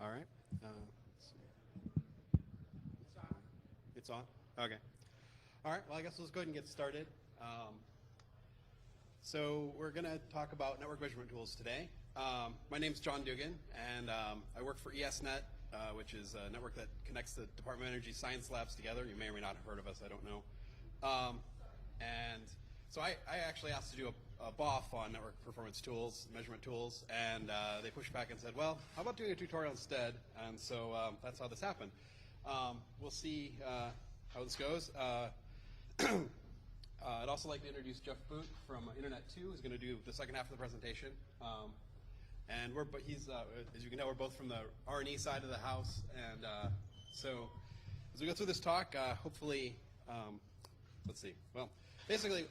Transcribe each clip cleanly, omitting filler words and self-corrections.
All right. Let's see. It's on? Okay. All right. Well, I guess let's go ahead and get started. So we're going to talk about network measurement tools today. My name's John Dugan, and I work for ESNet, which is a network that connects the Department of Energy science labs together. You may or may not have heard of us. I don't know. And so I actually asked to do a BOF on network performance tools, measurement tools, and they pushed back and said, well, how about doing a tutorial instead? And so that's how this happened. We'll see how this goes. I'd also like to introduce Jeff Boot from Internet 2, who's going to do the second half of the presentation. And he's, as you can tell, we're both from the R&E side of the house. And so as we go through this talk, hopefully, let's see. Well, basically,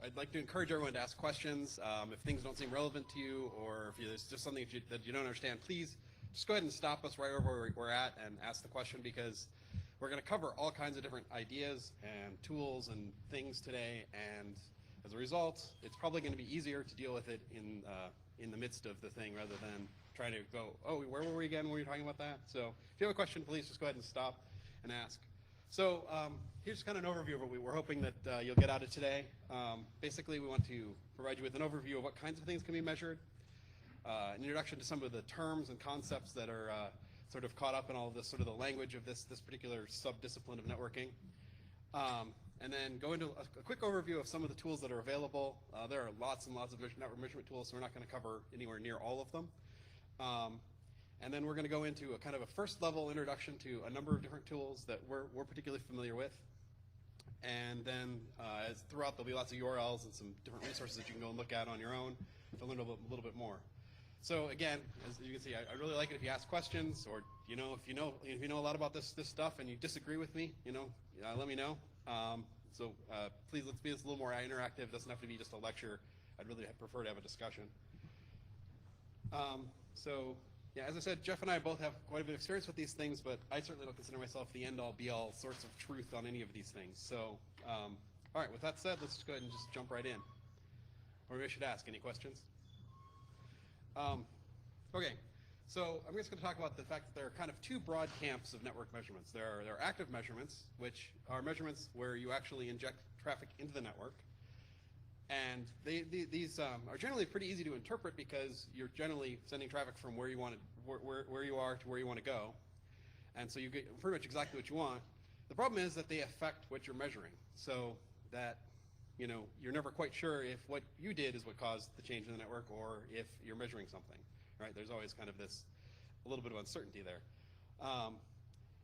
I'd like to encourage everyone to ask questions. If things don't seem relevant to you, or if there's just something that you don't understand, please just go ahead and stop us right over where we're at and ask the question, because we're going to cover all kinds of different ideas and tools and things today. And as a result, it's probably going to be easier to deal with it in the midst of the thing rather than trying to go, oh, where were we again when we were talking about that? So if you have a question, please just go ahead and stop and ask. So here's kind of an overview of what we're hoping that you'll get out of today. Basically, we want to provide you with an overview of what kinds of things can be measured, an introduction to some of the terms and concepts that are sort of caught up in all of this, sort of the language of this particular sub-discipline of networking, and then go into a quick overview of some of the tools that are available. There are lots and lots of network measurement tools, so we're not going to cover anywhere near all of them. And then we're going to go into a kind of a first level introduction to a number of different tools that we're particularly familiar with. And then as throughout, there'll be lots of URLs and some different resources that you can go and look at on your own to learn a little bit more. So again, as you can see, I really like it if you ask questions, or if you know a lot about this stuff and you disagree with me, let me know. So please, let's be this a little more interactive. It doesn't have to be just a lecture. I'd really prefer to have a discussion. So yeah, as I said, Jeff and I both have quite a bit of experience with these things, but I certainly don't consider myself the end-all, be-all sorts of truth on any of these things. So all right, with that said, let's just go ahead and just jump right in. Or maybe I should ask, any questions? Okay, so I'm just going to talk about the fact that there are kind of two broad camps of network measurements. There are active measurements, which are measurements where you actually inject traffic into the network. And these are generally pretty easy to interpret because you're generally sending traffic from where you are to where you want to go. And so you get pretty much exactly what you want. The problem is that they affect what you're measuring, so that you're never quite sure if what you did is what caused the change in the network or if you're measuring something, right? There's always kind of a little bit of uncertainty there.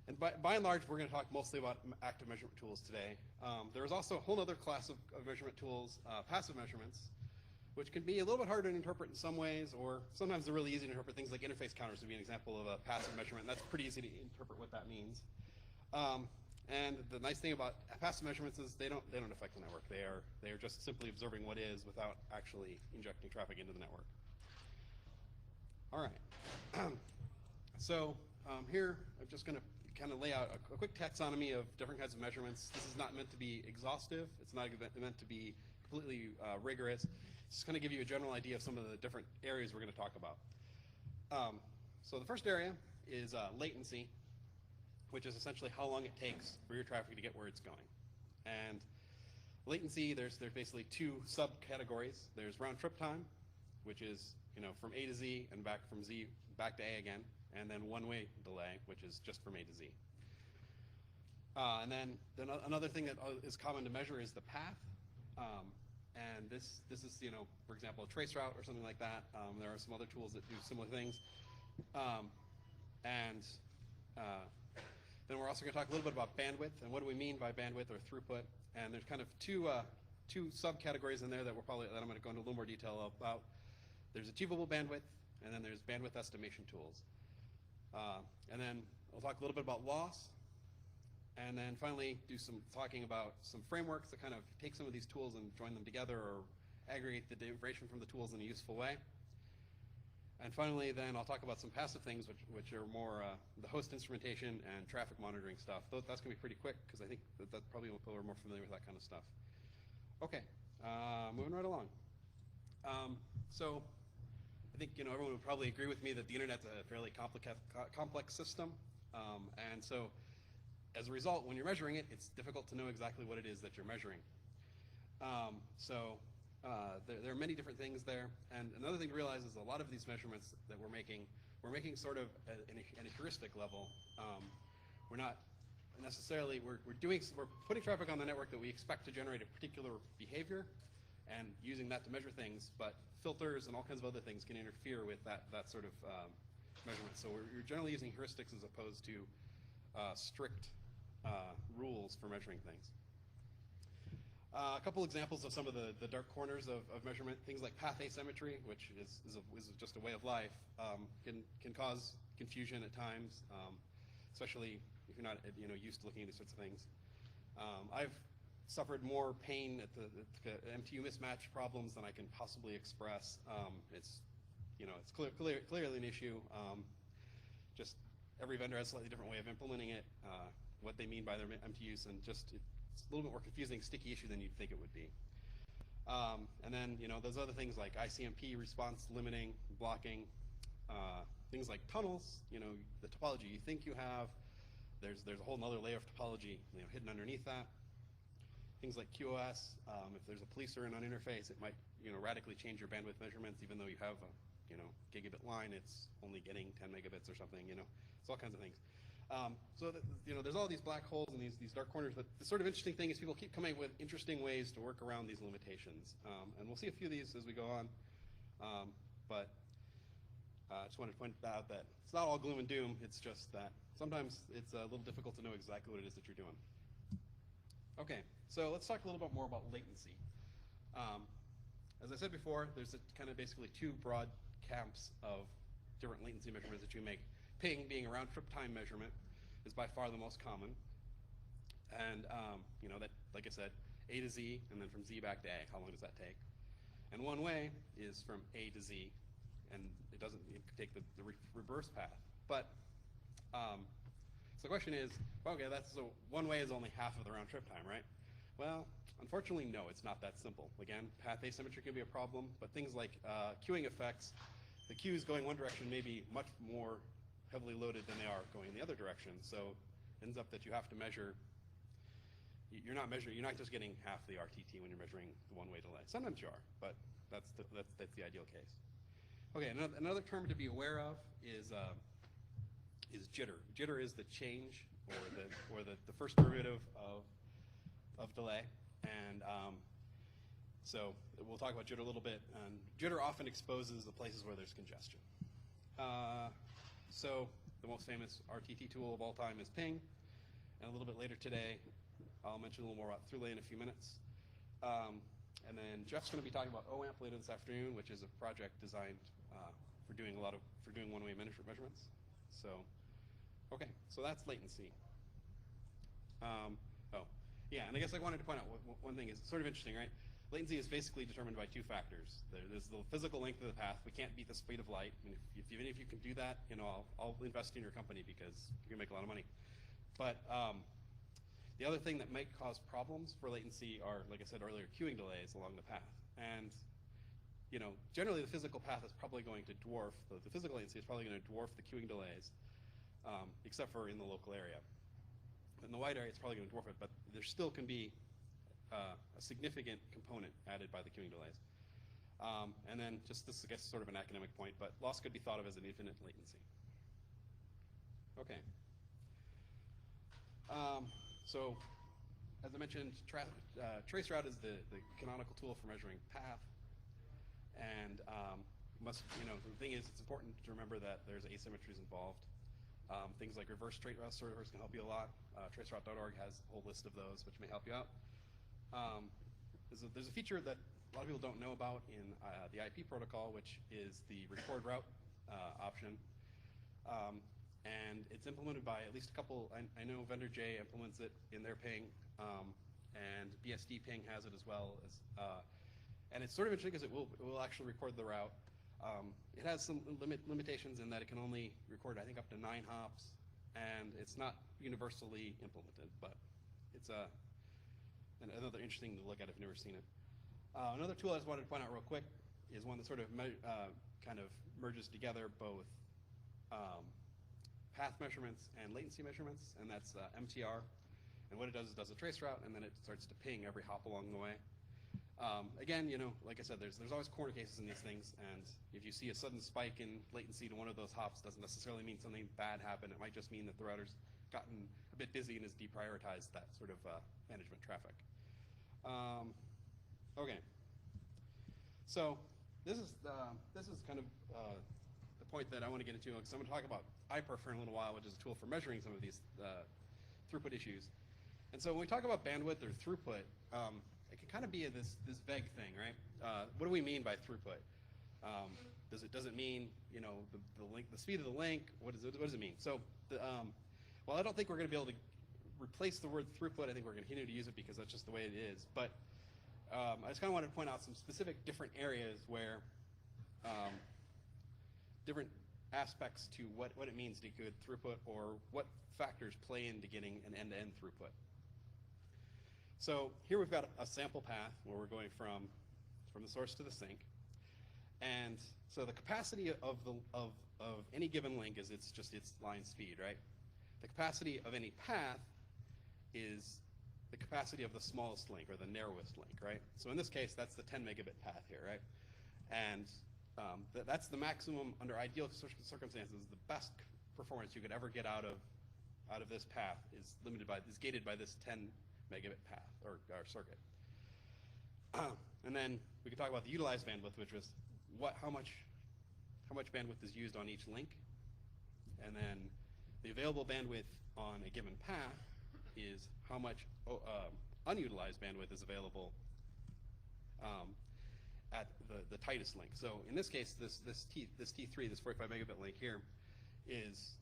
And by and large, we're going to talk mostly about active measurement tools today. There's also a whole other class of measurement tools, passive measurements, which can be a little bit harder to interpret in some ways, or sometimes they're really easy to interpret. Things like interface counters would be an example of a passive measurement. That's pretty easy to interpret what that means. And the nice thing about passive measurements is they don't affect the network. They are just simply observing what is without actually injecting traffic into the network. All right. So here I'm just going to kind of lay out a quick taxonomy of different kinds of measurements. This is not meant to be exhaustive. It's not meant to be completely rigorous. It's just going to give you a general idea of some of the different areas we're going to talk about. So the first area is latency, which is essentially how long it takes for your traffic to get where it's going. And latency, there's basically two subcategories. There's round trip time, which is from A to Z and back from Z back to A again, and then one-way delay, which is just from A to Z. And then another thing that is common to measure is the path. And this is for example, a trace route or something like that. There are some other tools that do similar things. Then we're also going to talk a little bit about bandwidth and what do we mean by bandwidth or throughput. And there's kind of two subcategories in there that I'm going to go into a little more detail about. There's achievable bandwidth, and then there's bandwidth estimation tools. And then we'll talk a little bit about loss, and then finally do some talking about some frameworks that kind of take some of these tools and join them together or aggregate the information from the tools in a useful way. And finally, then I'll talk about some passive things, which are more the host instrumentation and traffic monitoring stuff. That's going to be pretty quick because I think that probably people are more familiar with that kind of stuff. Okay, moving right along. So I think everyone would probably agree with me that the internet's a fairly complex system, and so as a result, when you're measuring it, it's difficult to know exactly what it is that you're measuring. There are many different things there, and another thing to realize is a lot of these measurements that we're making sort of at a heuristic level. We're not necessarily, we're putting traffic on the network that we expect to generate a particular behavior and using that to measure things, but filters and all kinds of other things can interfere with that sort of measurement. So we're generally using heuristics as opposed to strict rules for measuring things. A couple examples of some of the dark corners of measurement, things like path asymmetry, which is just a way of life, can cause confusion at times, especially if you're not used to looking at these sorts of things. I've suffered more pain at the MTU mismatch problems than I can possibly express. It's clearly an issue. Just every vendor has a slightly different way of implementing it, what they mean by their MTUs, and just it's a little bit more confusing, sticky issue than you'd think it would be. And then those other things like ICMP response limiting, blocking, things like tunnels. The topology you think you have, there's a whole other layer of topology hidden underneath that. Things like QoS, if there's a police or an interface, it might radically change your bandwidth measurements, even though you have a gigabit line, it's only getting 10 megabits or something. It's all kinds of things. There's all these black holes and these dark corners, but the sort of interesting thing is people keep coming up with interesting ways to work around these limitations. And we'll see a few of these as we go on. But I just wanted to point out that it's not all gloom and doom. It's just that sometimes it's a little difficult to know exactly what it is that you're doing. Okay, so let's talk a little bit more about latency. As I said before, there's kind of basically two broad camps of different latency measurements that you make. Ping, being a round trip time measurement, is by far the most common. And that, like I said, A to Z, and then from Z back to A. How long does that take? And one way is from A to Z, and it doesn't take the reverse path. But so the question is, okay, so one way is only half of the round trip time, right? Well, unfortunately, no, it's not that simple. Again, path asymmetry can be a problem, but things like queuing effects, the queues going one direction may be much more heavily loaded than they are going in the other direction. So it ends up that you have to measure. You're not just getting half the RTT when you're measuring the one-way delay. Sometimes you are, but that's the ideal case. Okay, another term to be aware of is jitter. Jitter is the change or the first derivative of delay, and so we'll talk about jitter a little bit. And jitter often exposes the places where there's congestion. So the most famous RTT tool of all time is ping, and a little bit later today, I'll mention a little more about throughLay in a few minutes. And then Jeff's going to be talking about OAMP later this afternoon, which is a project designed for doing one-way measurements. So, okay, so that's latency. And I guess I wanted to point out one thing is sort of interesting, right? Latency is basically determined by two factors. There's the physical length of the path. We can't beat the speed of light. And even if you can do that, I'll invest in your company because you're gonna make a lot of money. But the other thing that might cause problems for latency are, like I said earlier, queuing delays along the path. And generally the physical path is probably going to dwarf the physical latency is probably going to dwarf the queuing delays, except for in the local area. In the wide area, it's probably going to dwarf it, but there still can be a significant component added by the queuing delays. And then just this, I guess, sort of an academic point, but loss could be thought of as an infinite latency. Okay. So as I mentioned, traceroute is the canonical tool for measuring path. And the thing is, it's important to remember that there's asymmetries involved. Things like reverse traceroute servers can help you a lot. Traceroute.org has a whole list of those, which may help you out. There's a feature that a lot of people don't know about in the IP protocol, which is the record route option. And it's implemented by at least a couple. I know Vendor J implements it in their ping, and BSD ping has it as well. And it's sort of interesting because it will actually record the route. It has some limitations in that it can only record, I think, up to 9 hops, and it's not universally implemented, but it's another interesting to look at if you've never seen it. Another tool I just wanted to point out real quick is one that sort of kind of merges together both path measurements and latency measurements, and that's MTR. And what it does is does a trace route, and then it starts to ping every hop along the way. Again, like I said, there's always corner cases in these things, and if you see a sudden spike in latency to one of those hops, doesn't necessarily mean something bad happened. It might just mean that the router's gotten a bit busy and has deprioritized that sort of management traffic. Okay, so this is kind of the point that I want to get into, because I'm going to talk about iPerf for a little while, which is a tool for measuring some of these throughput issues. And so when we talk about bandwidth or throughput, it can kind of be this vague thing, right? What do we mean by throughput? Does it mean the speed of the link? What does it mean? So well, I don't think we're going to be able to replace the word throughput. I think we're going to continue to use it because that's just the way it is. But I just kind of wanted to point out some specific different areas where different aspects to what it means to good throughput, or what factors play into getting an end-to-end throughput. So here we've got a sample path where we're going from the source to the sink, and so the capacity of any given link is its line speed, right? The capacity of any path is the capacity of the smallest link, or the narrowest link, right? So in this case, that's the 10 megabit path here, right? And that's the maximum under ideal circumstances. The best performance you could ever get out of this path is gated by this 10 megabit path or circuit. And then we can talk about the utilized bandwidth, which was how much bandwidth is used on each link, and then the available bandwidth on a given path is how much unutilized bandwidth is available at the tightest link. So in this case, this T3, this 45 megabit link here, is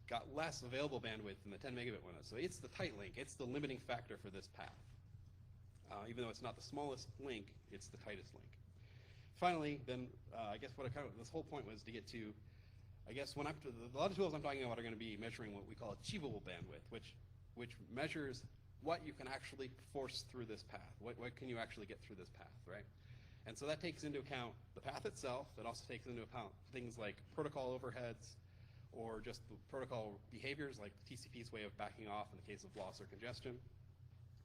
got less available bandwidth than the 10 megabit one. So it's the tight link. It's the limiting factor for this path. Even though it's not the smallest link, it's the tightest link. Finally, then I guess this whole point was to get to, I guess a lot of tools I'm talking about are going to be measuring what we call achievable bandwidth, which measures what you can actually force through this path. What can you actually get through this path, right? And so that takes into account the path itself. It also takes into account things like protocol overheads, or just the protocol behaviors, like TCP's way of backing off in the case of loss or congestion.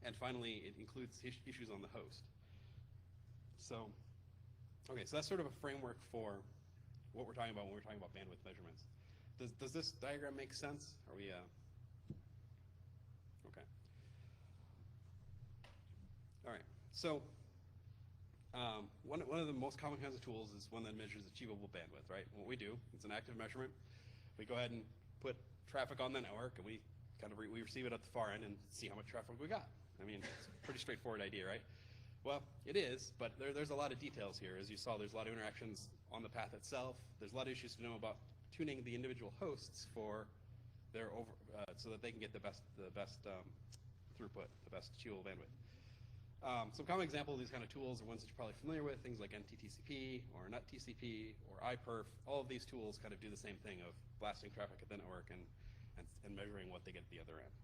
And finally, it includes issues on the host. So, okay, so that's sort of a framework for what we're talking about when we're talking about bandwidth measurements. Does this diagram make sense? Are we, okay. All right, so one of the most common kinds of tools is one that measures achievable bandwidth, right? What we do, it's an active measurement. We go ahead and put traffic on the network, and we kind of we receive it at the far end and see how much traffic we got. I mean, it's a pretty straightforward idea, right? Well, it is, but there's a lot of details here. As you saw, there's a lot of interactions on the path itself. There's a lot of issues to know about tuning the individual hosts for their so that they can get the best throughput, the best achievable bandwidth. Some common examples of these kind of tools are ones that you're probably familiar with, things like NTTCP or NutTCP or iPerf. All of these tools kind of do the same thing of blasting traffic at the network and measuring what they get at the other end.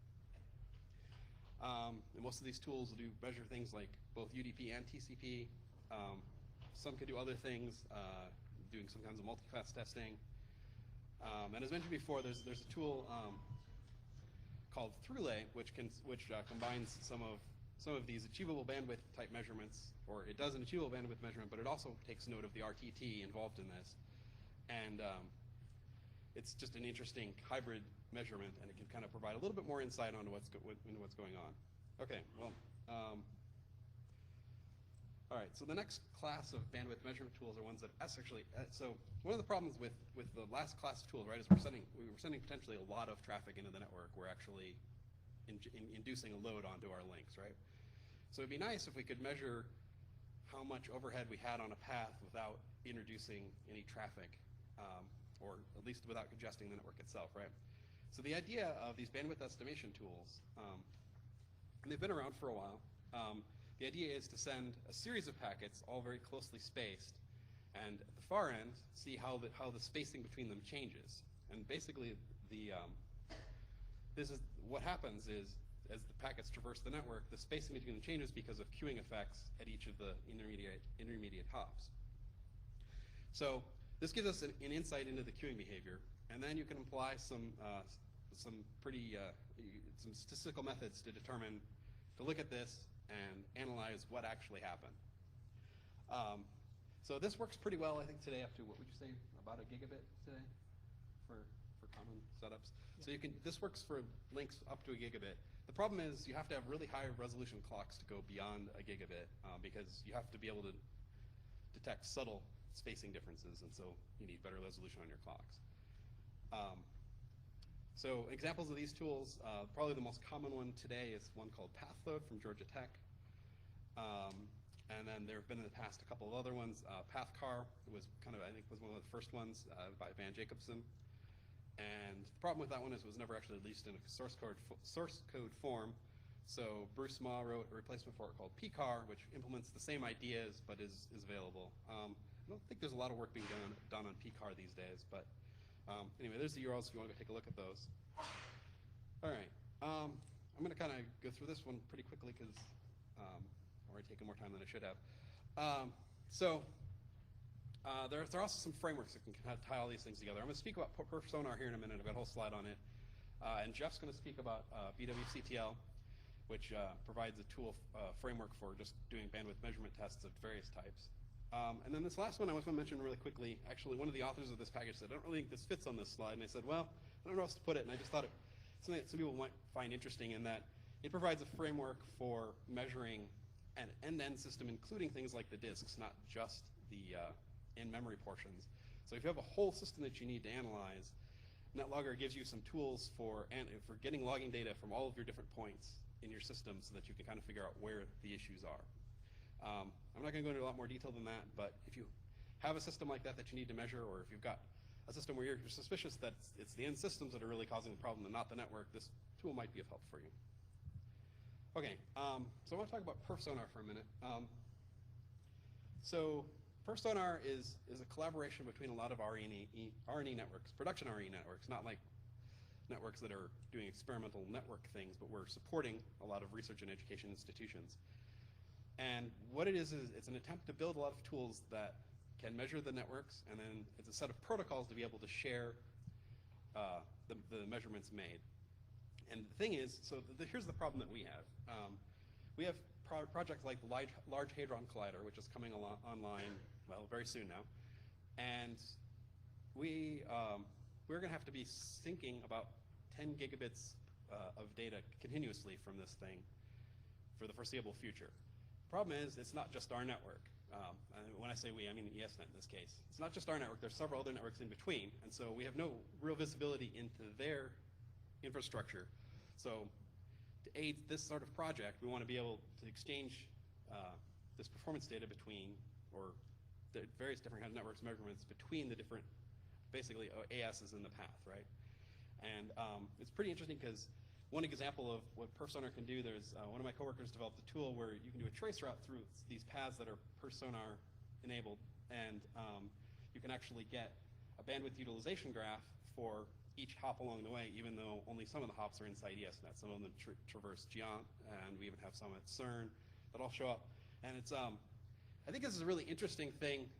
And most of these tools do measure things like both UDP and TCP. Some can do other things, doing some kinds of multi-class testing. And as mentioned before, there's a tool called Throughly, which combines some of these achievable bandwidth type measurements, or it does an achievable bandwidth measurement, but it also takes note of the RTT involved in this. And it's just an interesting hybrid measurement, and it can kind of provide a little bit more insight onto what's going on. Okay, well, all right, so the next class of bandwidth measurement tools are ones that actually, so one of the problems with the last class of tools, right, is we were sending potentially a lot of traffic into the network. We're actually inducing a load onto our links, right? So it'd be nice if we could measure how much overhead we had on a path without introducing any traffic, or at least without congesting the network itself, right? So the idea of these bandwidth estimation tools, and they've been around for a while, the idea is to send a series of packets, all very closely spaced, and at the far end, see how the spacing between them changes. And basically, this is what happens is, as the packets traverse the network, the spacing between them changes because of queuing effects at each of the intermediate hops. So this gives us an insight into the queuing behavior, and then you can apply some statistical methods to look at this and analyze what actually happened. So this works pretty well, I think, today up to, what would you say, about a gigabit today for common setups. Yeah. So this works for links up to a gigabit. The problem is you have to have really high resolution clocks to go beyond a gigabit because you have to be able to detect subtle spacing differences, and so you need better resolution on your clocks. So examples of these tools, probably the most common one today is one called PathLoad from Georgia Tech. And then there have been in the past a couple of other ones. PathCar was I think was one of the first ones by Van Jacobson. And the problem with that one is it was never actually released in a source code form. So Bruce Ma wrote a replacement for it called PCAR, which implements the same ideas but is available. I don't think there's a lot of work being done on PCAR these days, but anyway, there's the URLs if you want to go take a look at those. All right, I'm going to kind of go through this one pretty quickly because I'm already taking more time than I should have. There are also some frameworks that can tie all these things together. I'm going to speak about PerfSonar here in a minute. I've got a whole slide on it. And Jeff's going to speak about BWCTL, which provides a tool framework for just doing bandwidth measurement tests of various types. And then this last one I was going to mention really quickly. Actually, one of the authors of this package said, I don't really think this fits on this slide. And I said, well, I don't know how else to put it. And I just thought something that some people might find interesting in that it provides a framework for measuring an end-to-end system, including things like the disks, not just the in-memory portions. So if you have a whole system that you need to analyze, NetLogger gives you some tools for getting logging data from all of your different points in your system so that you can kind of figure out where the issues are. I'm not going to go into a lot more detail than that, but if you have a system like that you need to measure, or if you've got a system where you're suspicious that it's the end systems that are really causing the problem and not the network, this tool might be of help for you. Okay, so I want to talk about PerfSonar for a minute. So PerfSonar is a collaboration between a lot of RNE networks, production RNE networks, not like networks that are doing experimental network things, but we're supporting a lot of research and education institutions. And what it is it's an attempt to build a lot of tools that can measure the networks, and then it's a set of protocols to be able to share the measurements made. And the thing is, here's the problem that we have. We have projects like the Large Hadron Collider, which is coming online, well, very soon now. And we're going to have to be syncing about 10 gigabits of data continuously from this thing for the foreseeable future. Problem is, it's not just our network. And when I say we, I mean ESNet in this case. It's not just our network. There's several other networks in between, and so we have no real visibility into their infrastructure. So to aid this sort of project, we want to be able to exchange this performance data between, or the various different kind of networks measurements between the different, basically, ASs in the path, right? And it's pretty interesting because one example of what PerfSonar can do, there's one of my coworkers developed a tool where you can do a trace route through these paths that are PerfSonar enabled, and you can actually get a bandwidth utilization graph for each hop along the way, even though only some of the hops are inside ESNet. Some of them traverse GEONT, and we even have some at CERN that all show up. And it's, I think this is a really interesting thing.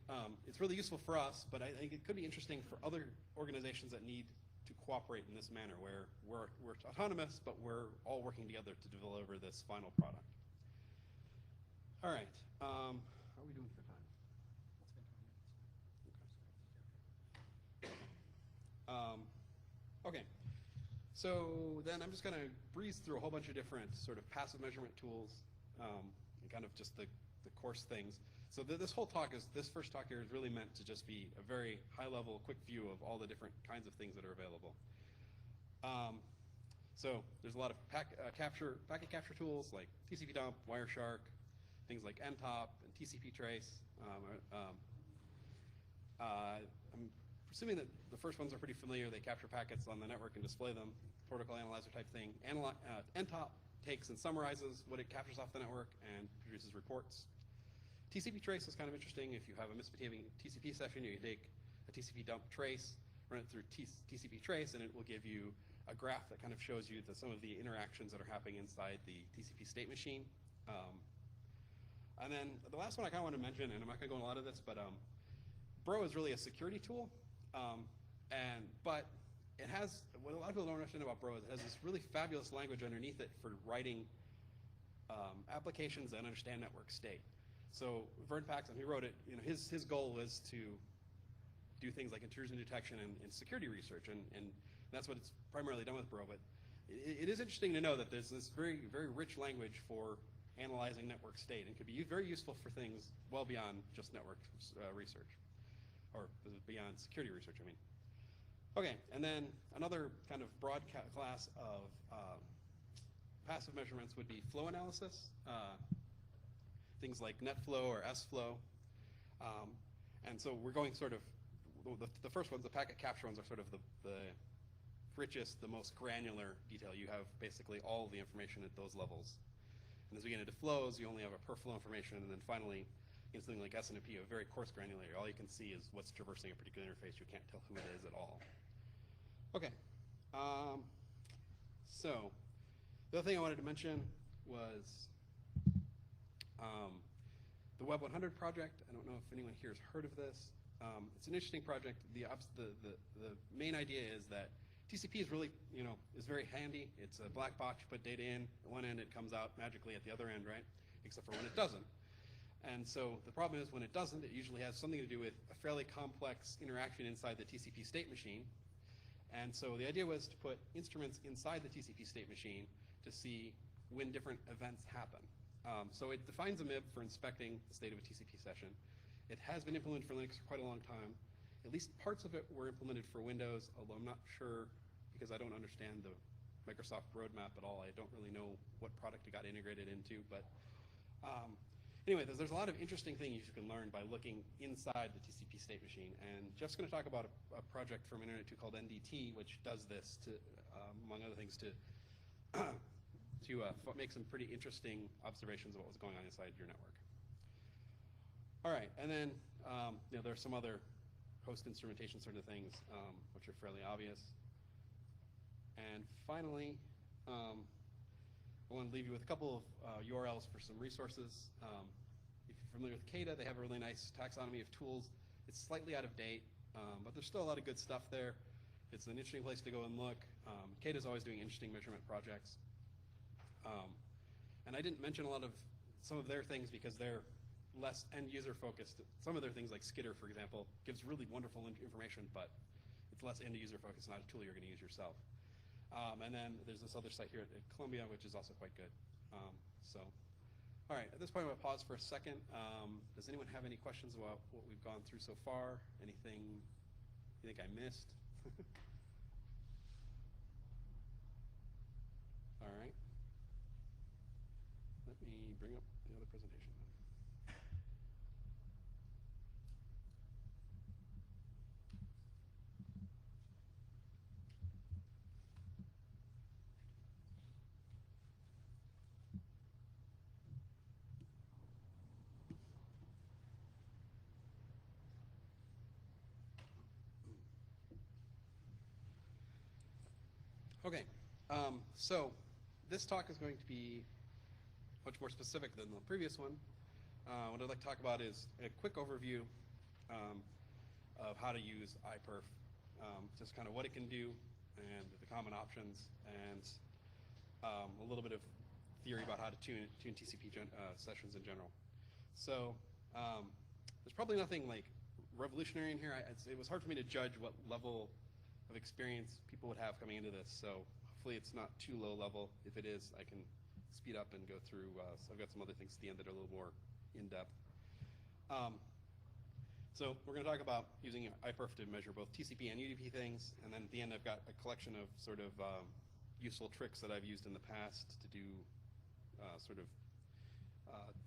It's really useful for us, but I think it could be interesting for other organizations that need to cooperate in this manner, where we're autonomous, but we're all working together to deliver this final product. All right, how are we doing for time? Okay, so then I'm just going to breeze through a whole bunch of different sort of passive measurement tools and kind of just the coarse things. So this first talk here is really meant to just be a very high-level, quick view of all the different kinds of things that are available. So there's a lot of packet capture tools like TCP dump, Wireshark, things like NTOP and TCP trace. I'm assuming that the first ones are pretty familiar. They capture packets on the network and display them, protocol analyzer type thing. NTOP takes and summarizes what it captures off the network and produces reports. TCP trace is kind of interesting. If you have a misbehaving TCP session, you can take a TCP dump trace, run it through TCP trace, and it will give you a graph that kind of shows you some of the interactions that are happening inside the TCP state machine. And then the last one I kind of want to mention, and I'm not going to go into a lot of this, but Bro is really a security tool, but it has, what a lot of people don't understand about Bro is it has this really fabulous language underneath it for writing applications that understand network state. So Vern Paxson, he wrote it, his goal was to do things like intrusion detection and security research, and that's what it's primarily done with Bro. But it is interesting to know that there's this very, very rich language for analyzing network state, and could be very useful for things well beyond just network research, or beyond security research, I mean. Okay, and then another kind of broad class of passive measurements would be flow analysis, things like net flow or S flow. And so we're going sort of, the first ones, the packet capture ones, are sort of the richest, the most granular detail. You have basically all of the information at those levels. And as we get into flows, you only have a per flow information, and then finally, in something like SNMP, a very coarse granularity. All you can see is what's traversing a particular interface. You can't tell who it is at all. Okay. So the other thing I wanted to mention was the Web 100 project. I don't know if anyone here has heard of this. It's an interesting project. The main idea is that TCP is really, is very handy. It's a black box. You put data in at one end, it comes out magically at the other end, right? Except for when it doesn't. And so the problem is when it doesn't, it usually has something to do with a fairly complex interaction inside the TCP state machine. And so the idea was to put instruments inside the TCP state machine to see when different events happen. So it defines a MIB for inspecting the state of a TCP session. It has been implemented for Linux for quite a long time. At least parts of it were implemented for Windows, although I'm not sure, because I don't understand the Microsoft roadmap at all. I don't really know what product it got integrated into. But anyway, there's a lot of interesting things you can learn by looking inside the TCP state machine. And Jeff's going to talk about a project from Internet 2 called NDT, which does this, to, among other things, to make some pretty interesting observations of what was going on inside your network. All right, and then there are some other host instrumentation sort of things, which are fairly obvious. And finally, I want to leave you with a couple of URLs for some resources. If you're familiar with CADA, they have a really nice taxonomy of tools. It's slightly out of date, but there's still a lot of good stuff there. It's an interesting place to go and look. CADA is always doing interesting measurement projects. And I didn't mention some of their things because they're less end-user focused. Some of their things, like Skitter, for example, gives really wonderful information, but it's less end-user focused, not a tool you're going to use yourself. And then there's this other site here at Columbia, which is also quite good. All right, at this point, I'm going to pause for a second. Does anyone have any questions about what we've gone through so far? Anything you think I missed? All right. Let me bring up the other presentation. Okay, so this talk is going to be much more specific than the previous one. What I'd like to talk about is a quick overview of how to use iPerf, just kind of what it can do and the common options, and a little bit of theory about how to tune TCP sessions in general. So there's probably nothing like revolutionary in here. It was hard for me to judge what level of experience people would have coming into this, so hopefully it's not too low level. If it is, I can speed up and go through, so I've got some other things at the end that are a little more in-depth. So we're going to talk about using iPerf to measure both TCP and UDP things, and then at the end I've got a collection of sort of useful tricks that I've used in the past to do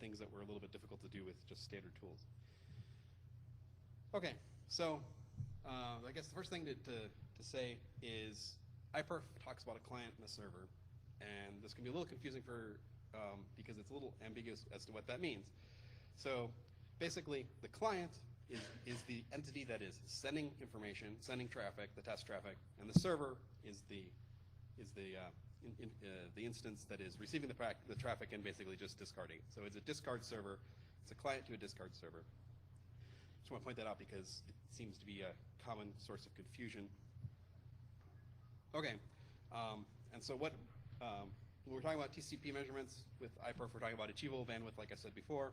things that were a little bit difficult to do with just standard tools. Okay, so I guess the first thing to say is iPerf talks about a client and a server, and this can be a little confusing because it's a little ambiguous as to what that means. So basically, the client is the entity that is sending information, sending traffic, the test traffic, and the server is the instance that is receiving the traffic and basically just discarding. So it's a discard server. It's a client to a discard server. just want to point that out because it seems to be a common source of confusion. Okay, and so when we're talking about TCP measurements with iPerf, we're talking about achievable bandwidth, like I said before.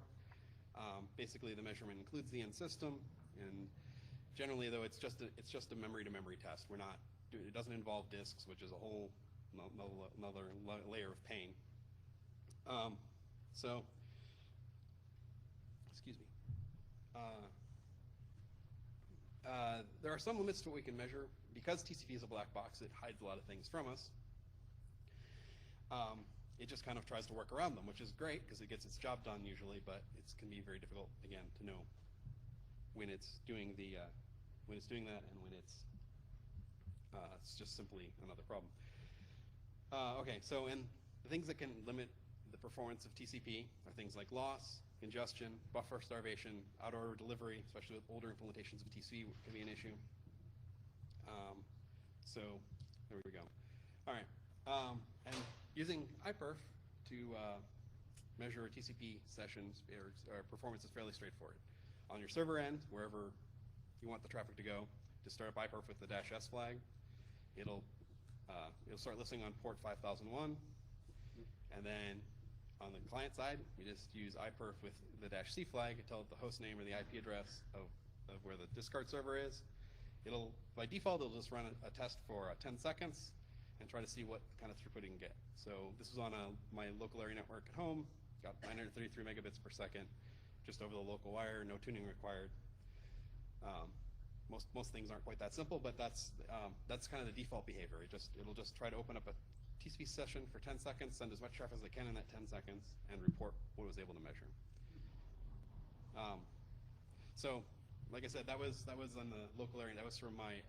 Basically, the measurement includes the end system, and generally, though, it's just a memory-to-memory test. It doesn't involve disks, which is a whole another layer of pain. Excuse me. There are some limits to what we can measure. Because TCP is a black box, it hides a lot of things from us. It just kind of tries to work around them, which is great because it gets its job done usually, but it can be very difficult, again, to know when it's doing that and when it's just simply another problem. Okay, so and the things that can limit the performance of TCP are things like loss, congestion, buffer starvation, out-order delivery, especially with older implementations of TCP can be an issue. So there we go. All right, and using iPerf to measure TCP sessions or performance is fairly straightforward. On your server end, wherever you want the traffic to go, just start up iPerf with the -s flag. It'll start listening on port 5001, and then on the client side, you just use iPerf with the -c flag and tell it the host name or the IP address of where the discard server is. By default, it'll just run a test for 10 seconds and try to see what kind of throughput it can get. So this is on my local area network at home. Got 933 megabits per second, just over the local wire, no tuning required. Most things aren't quite that simple, but that's kind of the default behavior. It'll just try to open up a TCP session for 10 seconds, send as much traffic as it can in that 10 seconds, and report what it was able to measure. So, like I said, that was on the local area. That was from my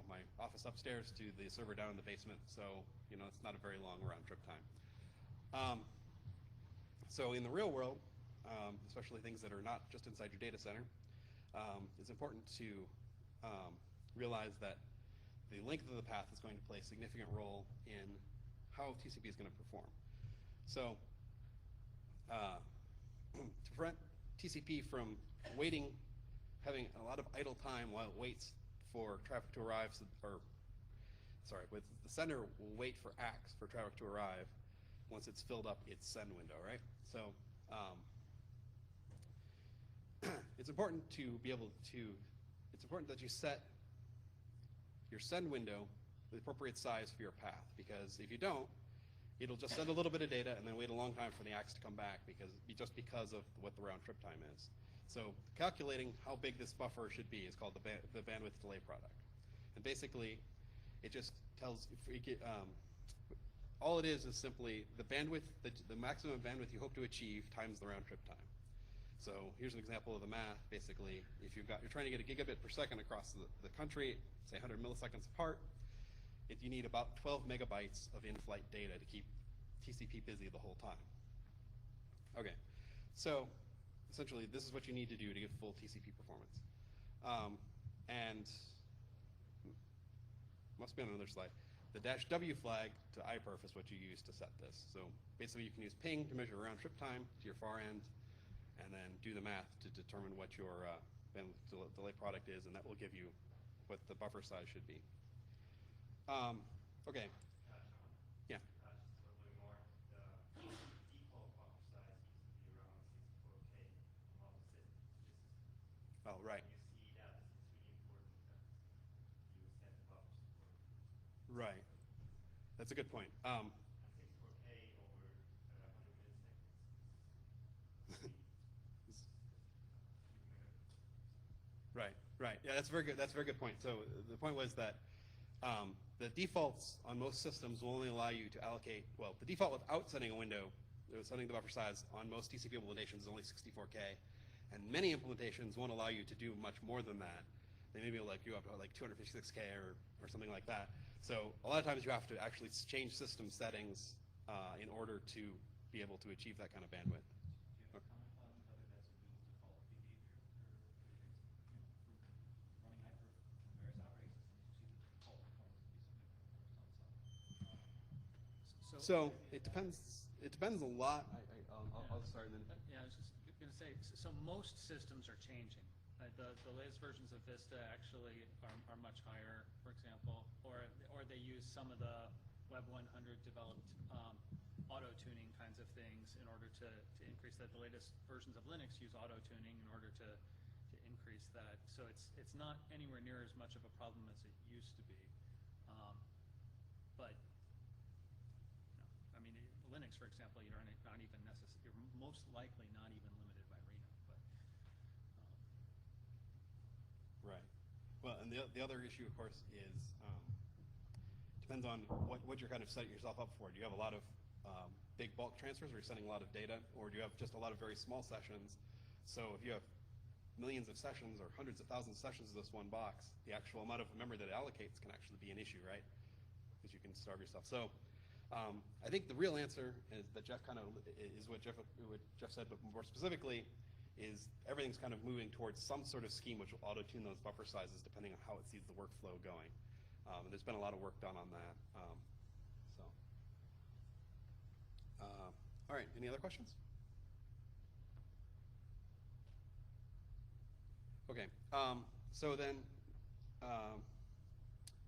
my office upstairs to the server down in the basement. So it's not a very long round trip time. So in the real world, especially things that are not just inside your data center, it's important to realize that the length of the path is going to play a significant role in how TCP is going to perform. So to prevent TCP from having a lot of idle time while it waits for traffic to arrive, the sender will wait for ACKs for traffic to arrive once it's filled up its send window, right? So it's important that you set your send window the appropriate size for your path, because if you don't, it'll just send a little bit of data and then wait a long time for the ACKs to come back because of what the round trip time is. So calculating how big this buffer should be is called the bandwidth delay product. And basically, it just tells, all it is simply the bandwidth, the maximum bandwidth you hope to achieve times the round trip time. So here's an example of the math. Basically, if you're trying to get a gigabit per second across the country, say 100 milliseconds apart, you need about 12 megabytes of in-flight data to keep TCP busy the whole time. Okay, so essentially, this is what you need to do to get full TCP performance. And must be on another slide. The -w flag to iPerf is what you use to set this. So basically, you can use ping to measure round trip time to your far end, and then do the math to determine what your bandwidth delay product is, and that will give you what the buffer size should be. Okay. Yeah. Just a little bit more. The default buffer size used to be around 64K among the systems. Oh, right. You see that it's really important that you set the buffer support. Right. That's a good point. And 64K over 100 milliseconds. Right. Yeah, that's a very good. That's a very good point. So the point was that the defaults on most systems will only allow you to allocate. Well, the default without setting a window, setting the buffer size on most TCP implementations is only 64K, and many implementations won't allow you to do much more than that. They may be able to you up to like 256K or something like that. So a lot of times you have to actually change system settings in order to be able to achieve that kind of bandwidth. Do you have a comment on whether that's a good default behavior for running hyper various operating systems? You see the default performance to be significantly worse on some. So it depends. It depends a lot. I'll start and then. Yeah, I was just going to say, so most systems are changing. The latest versions of Vista actually are much higher, for example, or they use some of the Web 100 developed auto-tuning kinds of things in order to increase that. The latest versions of Linux use auto-tuning in order to increase that. So it's not anywhere near as much of a problem as it used to be. But I mean, Linux, for example, you're not even you're most likely not even limited by Reno. But Right. Well, and the other issue, of course, is depends on what you're kind of setting yourself up for. Do you have a lot of big bulk transfers, or you're sending a lot of data, or do you have just a lot of very small sessions? So if you have millions of sessions or hundreds of thousands of sessions of this one box, the actual amount of memory that it allocates can actually be an issue, right? Because you can starve yourself. So I think the real answer is that Jeff kind of is what Jeff said, but more specifically is everything's kind of moving towards some sort of scheme which will auto-tune those buffer sizes depending on how it sees the workflow going. And there's been a lot of work done on that. All right, any other questions? Okay, so then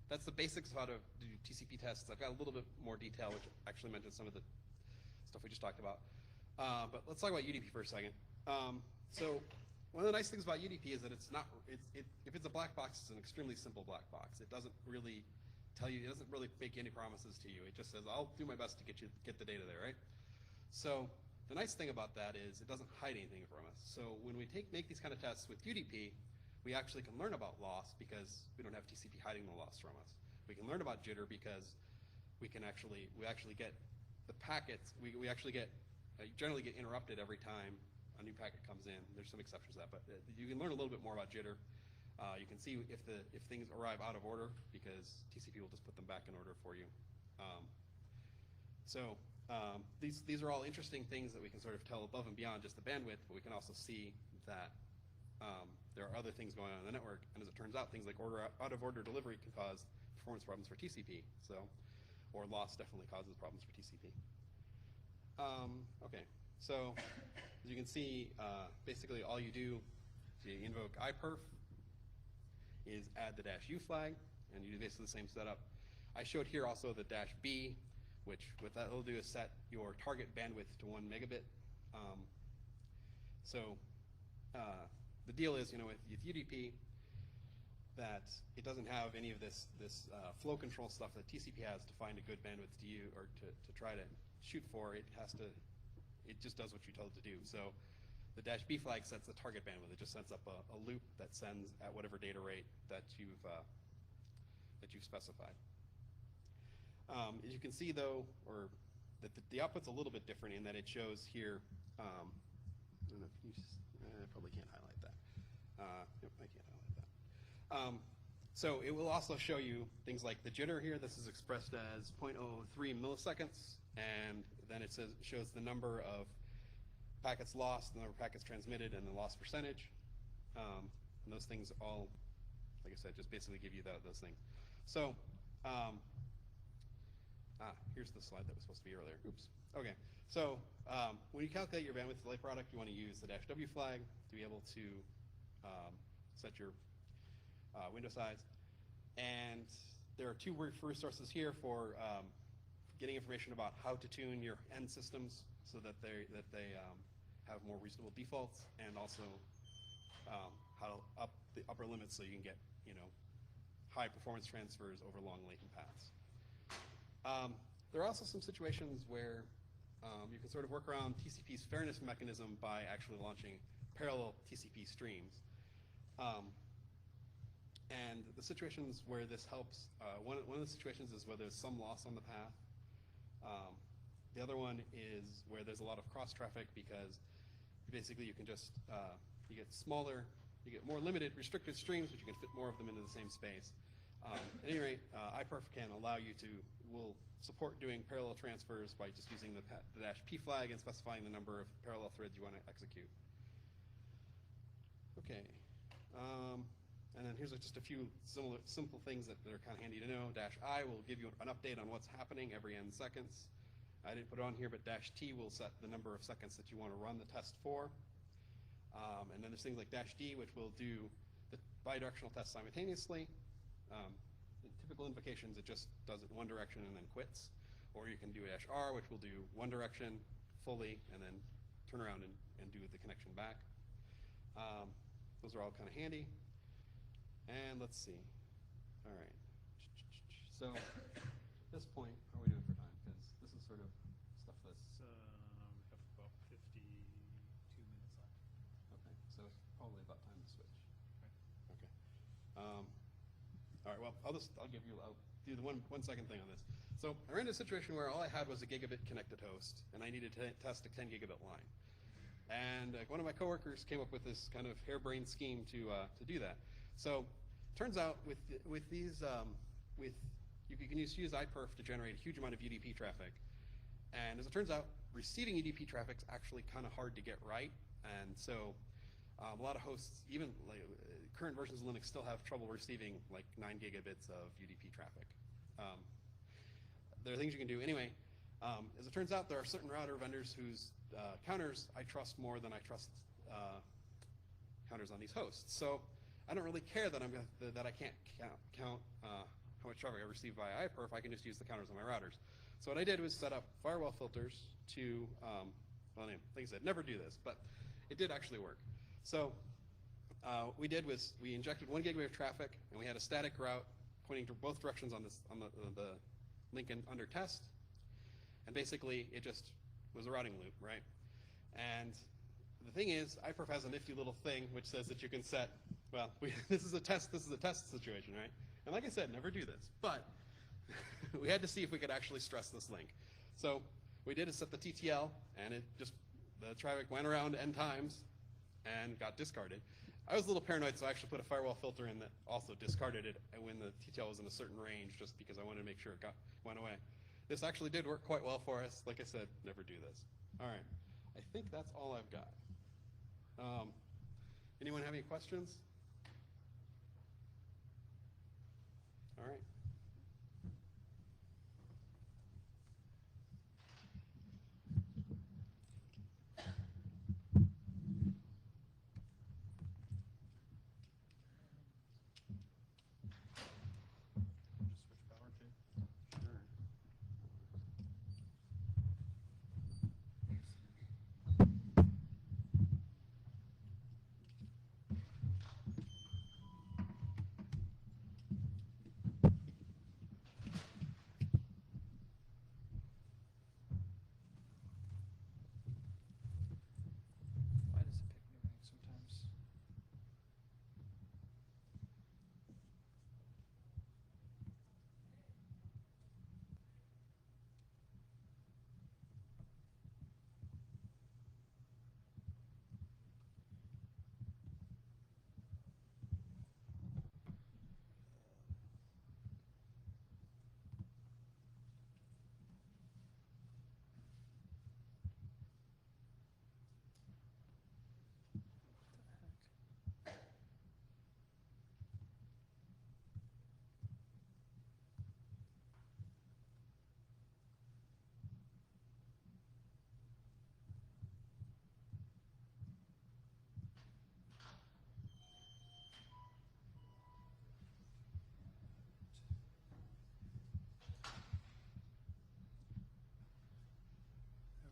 that's the basics of how to do TCP tests. I've got a little bit more detail, which actually mentions some of the stuff we just talked about. But let's talk about UDP for a second. So one of the nice things about UDP is that it's not, if it's a black box, it's an extremely simple black box. It doesn't really tell you, it doesn't really make any promises to you. It just says, I'll do my best to get the data there, right? So the nice thing about that is it doesn't hide anything from us. So when we make these kind of tests with UDP, we actually can learn about loss because we don't have TCP hiding the loss from us. We can learn about jitter because we actually get the packets, we actually generally get interrupted every time a new packet comes in. There's some exceptions to that, but you can learn a little bit more about jitter. You can see if things arrive out of order because TCP will just put them back in order for you. These are all interesting things that we can sort of tell above and beyond just the bandwidth, but we can also see that there are other things going on in the network, and as it turns out, things like out of order delivery can cause performance problems for TCP. Or loss definitely causes problems for TCP. Okay, so as you can see, basically all you do to invoke iperf is add the -u flag, and you do basically the same setup. I showed here also the -b, which what that will do is set your target bandwidth to 1 megabit. The deal is, with UDP, that it doesn't have any of this flow control stuff that TCP has to find a good bandwidth to you or to try to shoot for. It just does what you told it to do. So the -b flag sets the target bandwidth. It just sets up a loop that sends at whatever data rate that you've specified. As you can see, though, or that the output's a little bit different in that it shows here. I don't know if you I probably can't highlight that. Yep, I can't highlight that. So it will also show you things like the jitter here. This is expressed as 0.03 milliseconds, and then it shows the number of packets lost, the number of packets transmitted, and the loss percentage. And those things all, like I said, just basically give you those things. So here's the slide that was supposed to be earlier. Oops. Okay. So when you calculate your bandwidth delay product, you want to use the -w flag to be able to set your window size. And there are two resources here for getting information about how to tune your end systems so that they have more reasonable defaults, and also how to up the upper limits so you can get high performance transfers over long latent paths. There are also some situations where you can sort of work around TCP's fairness mechanism by actually launching parallel TCP streams. And the situations where this helps, one of the situations is where there's some loss on the path. The other one is where there's a lot of cross traffic because basically you can just, you get smaller, you get more limited, restricted streams, but you can fit more of them into the same space. At any rate, iperf can allow you will support doing parallel transfers by just using the -p flag and specifying the number of parallel threads you want to execute. Okay. And then here's just a few simple things that are kind of handy to know. -I will give you an update on what's happening every n seconds. I didn't put it on here, but -t will set the number of seconds that you want to run the test for. And then there's things like -D, which will do the bidirectional test simultaneously. In typical invocations, it just does it one direction and then quits. Or you can do -R, which will do one direction fully and then turn around and do the connection back. Those are all kind of handy. And let's see. All right. So at this point, how are we doing for time? Because this is sort of stuff that's... We have about 52 minutes left. Okay, so it's probably about time to switch. Right. Okay. All right, well, I'll do the one second thing on this. So I ran into a situation where all I had was a gigabit connected host, and I needed to test a 10 gigabit line. And one of my coworkers came up with this kind of harebrained scheme to do that. So turns out with these, you can use iPerf to generate a huge amount of UDP traffic. And as it turns out, receiving UDP traffic is actually kind of hard to get right. And so a lot of hosts, even like, current versions of Linux, still have trouble receiving like 9 gigabits of UDP traffic. There are things you can do. Anyway, as it turns out, there are certain router vendors whose counters I trust more than I trust counters on these hosts. So I don't really care that that I can't count how much traffic I receive via iPerf. I can just use the counters on my routers. So what I did was set up firewall filters to, well, like I said, never do this, but it did actually work. So what we did was we injected 1 gigabit of traffic, and we had a static route pointing to both directions on the link under test. And basically, it just was a routing loop, right? And the thing is, iPerf has a nifty little thing which says that you can set, well, this is a test situation, right? And like I said, never do this. But we had to see if we could actually stress this link. So we did is set the TTL, and the traffic went around n times and got discarded. I was a little paranoid, so I actually put a firewall filter in that also discarded it when the TTL was in a certain range, just because I wanted to make sure it went away. This actually did work quite well for us. Like I said, never do this. All right. I think that's all I've got. Anyone have any questions? All right. Just switch power to. Sure. Why does it pick me right sometimes? There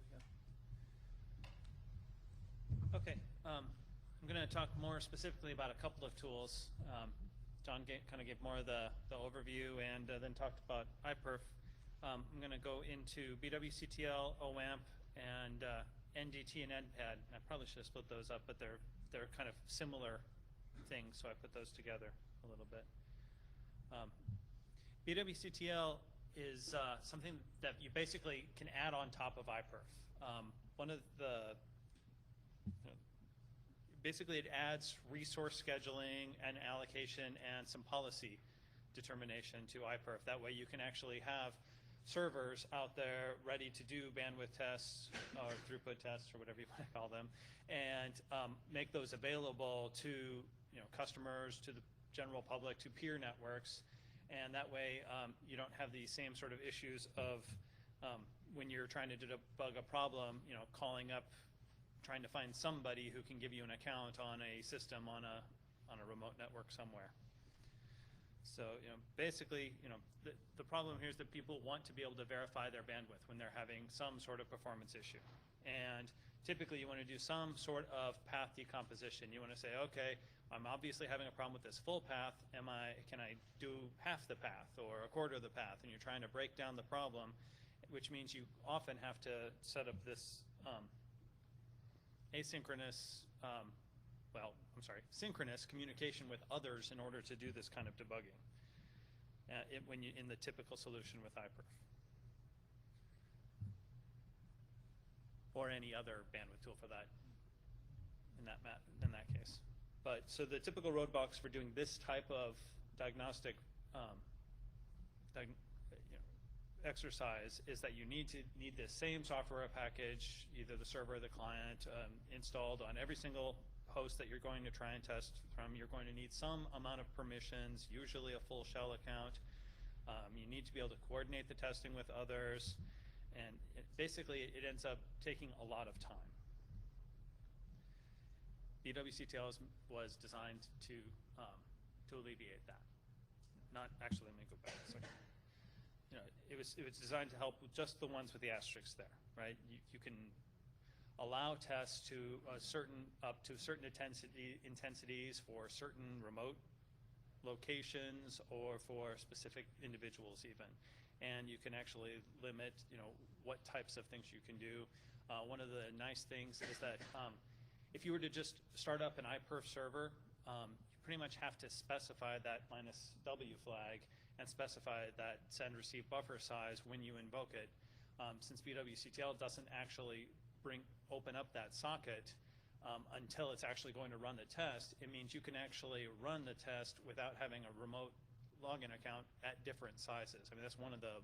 we go. Okay, I'm going to talk more specifically about a couple of tools. John kind of gave more of the overview and then talked about iPerf. I'm going to go into BWCTL, OAMP, and NDT and NPAD. I probably should have split those up, but they're kind of similar things, so I put those together a little bit. BWCTL is something that you basically can add on top of iPerf. One of the basically it adds resource scheduling and allocation and some policy determination to iPerf. That way you can actually have servers out there ready to do bandwidth tests or throughput tests or whatever you want to call them, and make those available to customers, to the general public, to peer networks. And that way you don't have the same sort of issues of when you're trying to debug a problem, calling up trying to find somebody who can give you an account on a system on a remote network somewhere. So, basically, the problem here is that people want to be able to verify their bandwidth when they're having some sort of performance issue. And typically you want to do some sort of path decomposition. You want to say, okay, I'm obviously having a problem with this full path. Can I do half the path or a quarter of the path? And you're trying to break down the problem, which means you often have to set up this synchronous communication with others in order to do this kind of debugging when you in the typical solution with iPerf. Or any other bandwidth tool for that in that case. But so the typical roadblocks for doing this type of diagnostic exercise is that you need the same software package, either the server or the client, installed on every single host that you're going to try and test from. You're going to need some amount of permissions, usually a full shell account. You need to be able to coordinate the testing with others, and basically it ends up taking a lot of time. BWCTL was designed to alleviate that. Not actually, let me go back a second. It was designed to help with just the ones with the asterisks there, right? You can allow tests to up to certain intensities for certain remote locations or for specific individuals even, and you can actually limit what types of things you can do. One of the nice things is that if you were to just start up an iPerf server, you pretty much have to specify that -W flag and specify that send receive buffer size when you invoke it. Since BWCTL doesn't actually open up that socket until it's actually going to run the test, it means you can actually run the test without having a remote login account at different sizes. I mean, that's one of the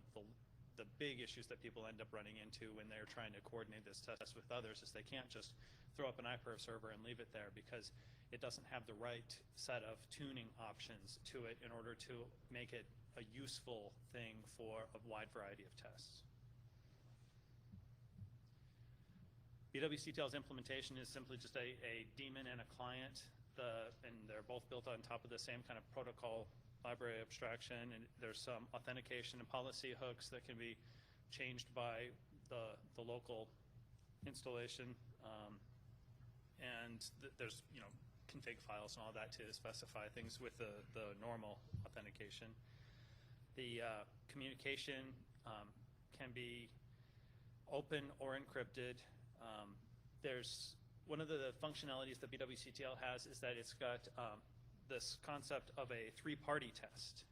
big issues that people end up running into when they're trying to coordinate this test with others, is they can't just throw up an iPerf server and leave it there because it doesn't have the right set of tuning options to it in order to make it a useful thing for a wide variety of tests. BWCTL's implementation is simply just a daemon and a client, and they're both built on top of the same kind of protocol library abstraction, and there's some authentication and policy hooks that can be changed by the local installation, and there's config files and all that to specify things with the normal authentication. The communication can be open or encrypted. There's one of the functionalities that BWCTL has is that it's got this concept of a three-party test.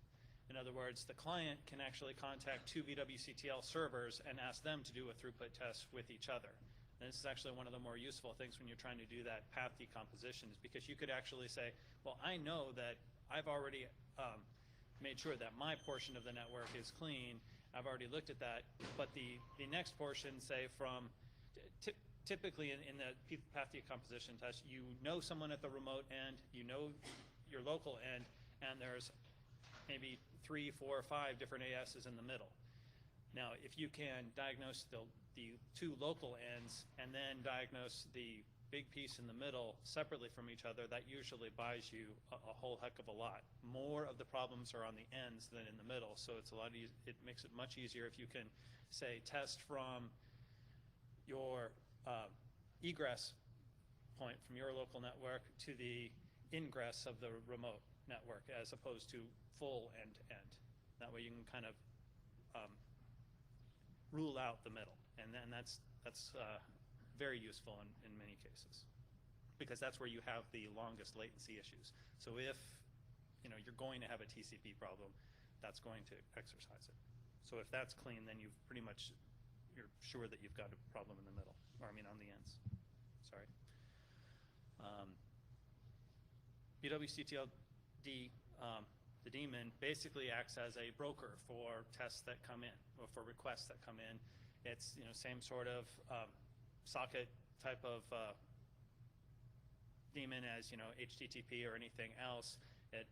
In other words, the client can actually contact two BWCTL servers and ask them to do a throughput test with each other. And this is actually one of the more useful things when you're trying to do that path decomposition, is because you could actually say, well, I know that I've already made sure that my portion of the network is clean. I've already looked at that, but the next portion, say from typically in the path decomposition test, you know someone at the remote end, you know your local end, and there's maybe 3, 4, 5 different ASs in the middle. Now, if you can diagnose the two local ends and then diagnose the big piece in the middle separately from each other, that usually buys you a whole heck of a lot. More of the problems are on the ends than in the middle, so it's it makes it much easier if you can, say, test from your egress point from your local network to the ingress of the remote network, as opposed to full end-to-end. That way you can kind of rule out the middle, and then that's very useful in many cases, because that's where you have the longest latency issues. So if you're going to have a TCP problem, that's going to exercise it. So if that's clean, then you're sure that you've got a problem in the middle, or I mean on the ends. Sorry. BWCTL the daemon basically acts as a broker for tests that come in, or for requests that come in. It's same sort of socket type of daemon as HTTP or anything else. It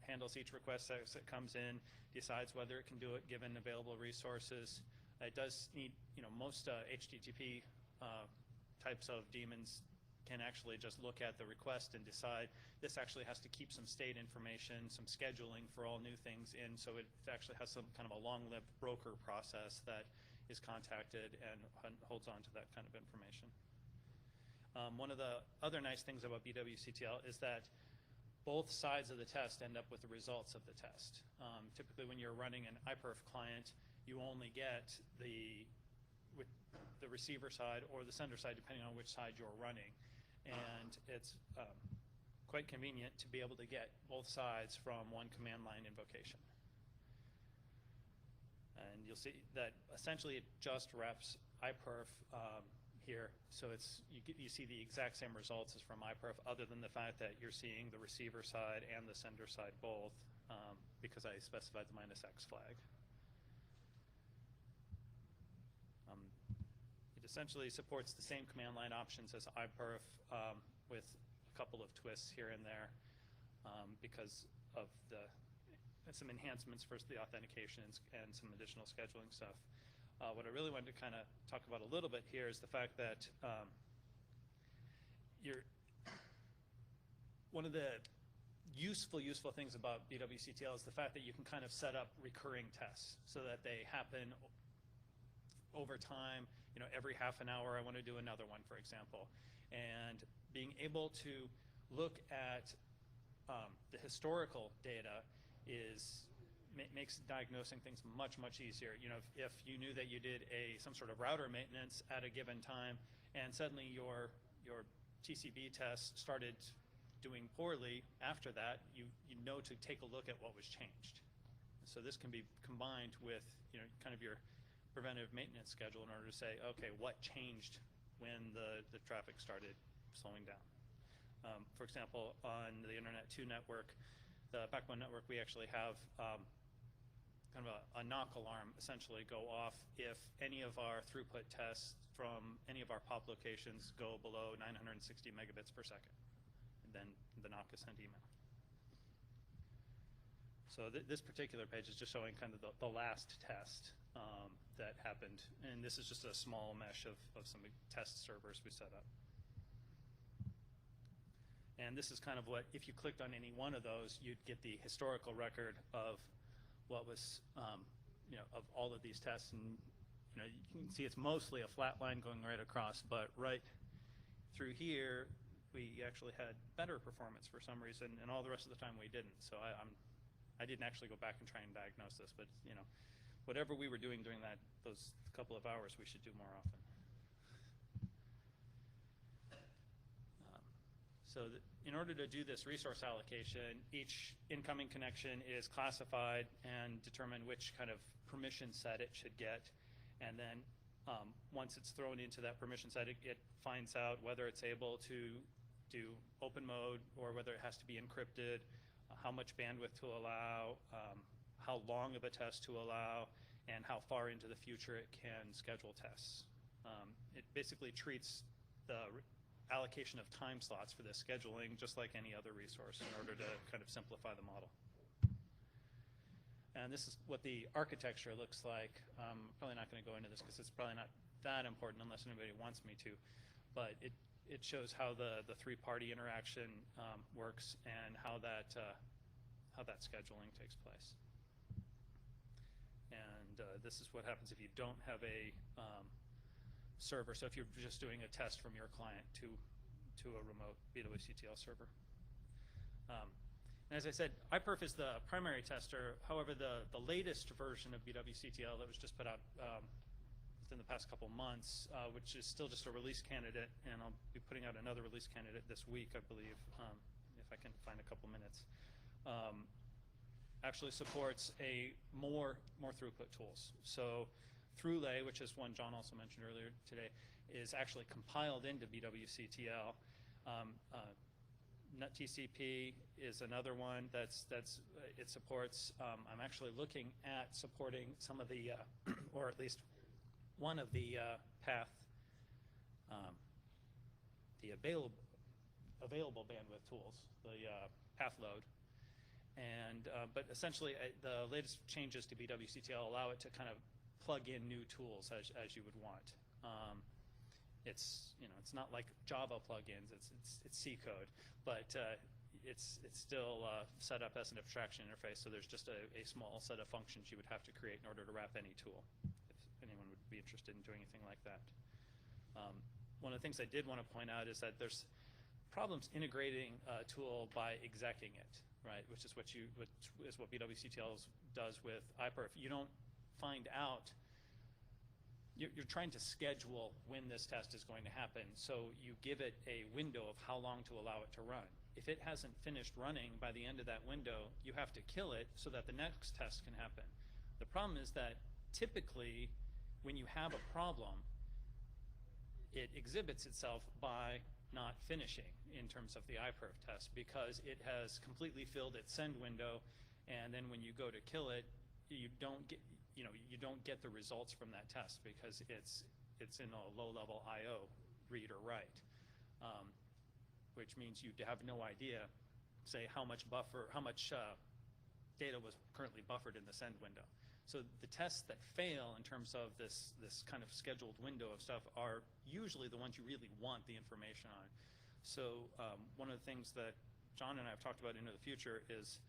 handles each request as it comes in, decides whether it can do it given available resources. It does need most HTTP types of daemons can actually just look at the request and decide this actually has to keep some state information, some scheduling for all new things in, so it actually has some kind of a long-lived broker process that is contacted and holds on to that kind of information. One of the other nice things about BWCTL is that both sides of the test end up with the results of the test. Typically when you're running an iPerf client, you only get the receiver side or the sender side, depending on which side you're running. And it's quite convenient to be able to get both sides from one command line invocation. And you'll see that essentially it just reps iPerf here, so you see the exact same results as from iPerf, other than the fact that you're seeing the receiver side and the sender side both, because I specified the -X flag. It essentially supports the same command line options as iPerf, with a couple of twists here and there, because of some enhancements for the authentication and some additional scheduling stuff. What I really wanted to kind of talk about a little bit here is the fact that one of the useful things about BWCTL is the fact that you can kind of set up recurring tests so that they happen over time. You know, every half an hour I want to do another one, for example. And being able to look at the historical data makes diagnosing things much easier. You know, if you knew that you did some sort of router maintenance at a given time, and suddenly your TCP test started doing poorly after that, you know to take a look at what was changed. So this can be combined with, you know, kind of your preventive maintenance schedule in order to say, okay, what changed when the traffic started slowing down. For example, on the Internet 2 network, the backbone network, we actually have kind of a knock alarm essentially go off if any of our throughput tests from any of our POP locations go below 960 megabits per second. And then the knock is sent email. So this particular page is just showing kind of the last test that happened. And this is just a small mesh of some test servers we set up. And this is kind of what, if you clicked on any one of those, you'd get the historical record of what was, you know, of all of these tests. And, you know, you can see it's mostly a flat line going right across, but right through here, we actually had better performance for some reason, and all the rest of the time we didn't. So I didn't actually go back and try and diagnose this, but, you know, whatever we were doing during those couple of hours, we should do more often. So in order to do this resource allocation, each incoming connection is classified and determine which kind of permission set it should get. And then once it's thrown into that permission set, it finds out whether it's able to do open mode or whether it has to be encrypted, how much bandwidth to allow, how long of a test to allow, and how far into the future it can schedule tests. It basically treats the allocation of time slots for this scheduling just like any other resource in order to kind of simplify the model. And this is what the architecture looks like. Probably not going to go into this because it's probably not that important unless anybody wants me to, but it shows how the three-party interaction works and how that scheduling takes place. And this is what happens if you don't have a server. So if you're just doing a test from your client to a remote BWCTL server. And as I said, iPerf is the primary tester. However, the latest version of BWCTL that was just put out within the past couple months, which is still just a release candidate, and I'll be putting out another release candidate this week, I believe, if I can find a couple minutes, actually supports more throughput tools. So Throughly, which is one John also mentioned earlier today, is actually compiled into BWCTL. NetTCP is another one it supports. I'm actually looking at supporting some of the, or at least one of the path, the available bandwidth tools, the path load. And but essentially, the latest changes to BWCTL allow it to kind of plug in new tools as you would want. it's, you know, it's not like Java plugins, it's C code, but it's still set up as an abstraction interface, so there's just a small set of functions you would have to create in order to wrap any tool, if anyone would be interested in doing anything like that. One of the things I did want to point out is that there's problems integrating a tool by execing it, right? Which is what BWCTL does with iPerf. You don't find out. You're trying to schedule when this test is going to happen, so you give it a window of how long to allow it to run. If it hasn't finished running by the end of that window, you have to kill it so that the next test can happen. The problem is that typically, when you have a problem, it exhibits itself by not finishing in terms of the iPerf test, because it has completely filled its send window, and then when you go to kill it, you don't get the results from that test because it's in a low-level I/O read or write, which means you have no idea, say, how much data was currently buffered in the send window. So the tests that fail in terms of this kind of scheduled window of stuff are usually the ones you really want the information on. So one of the things that John and I have talked about into the future is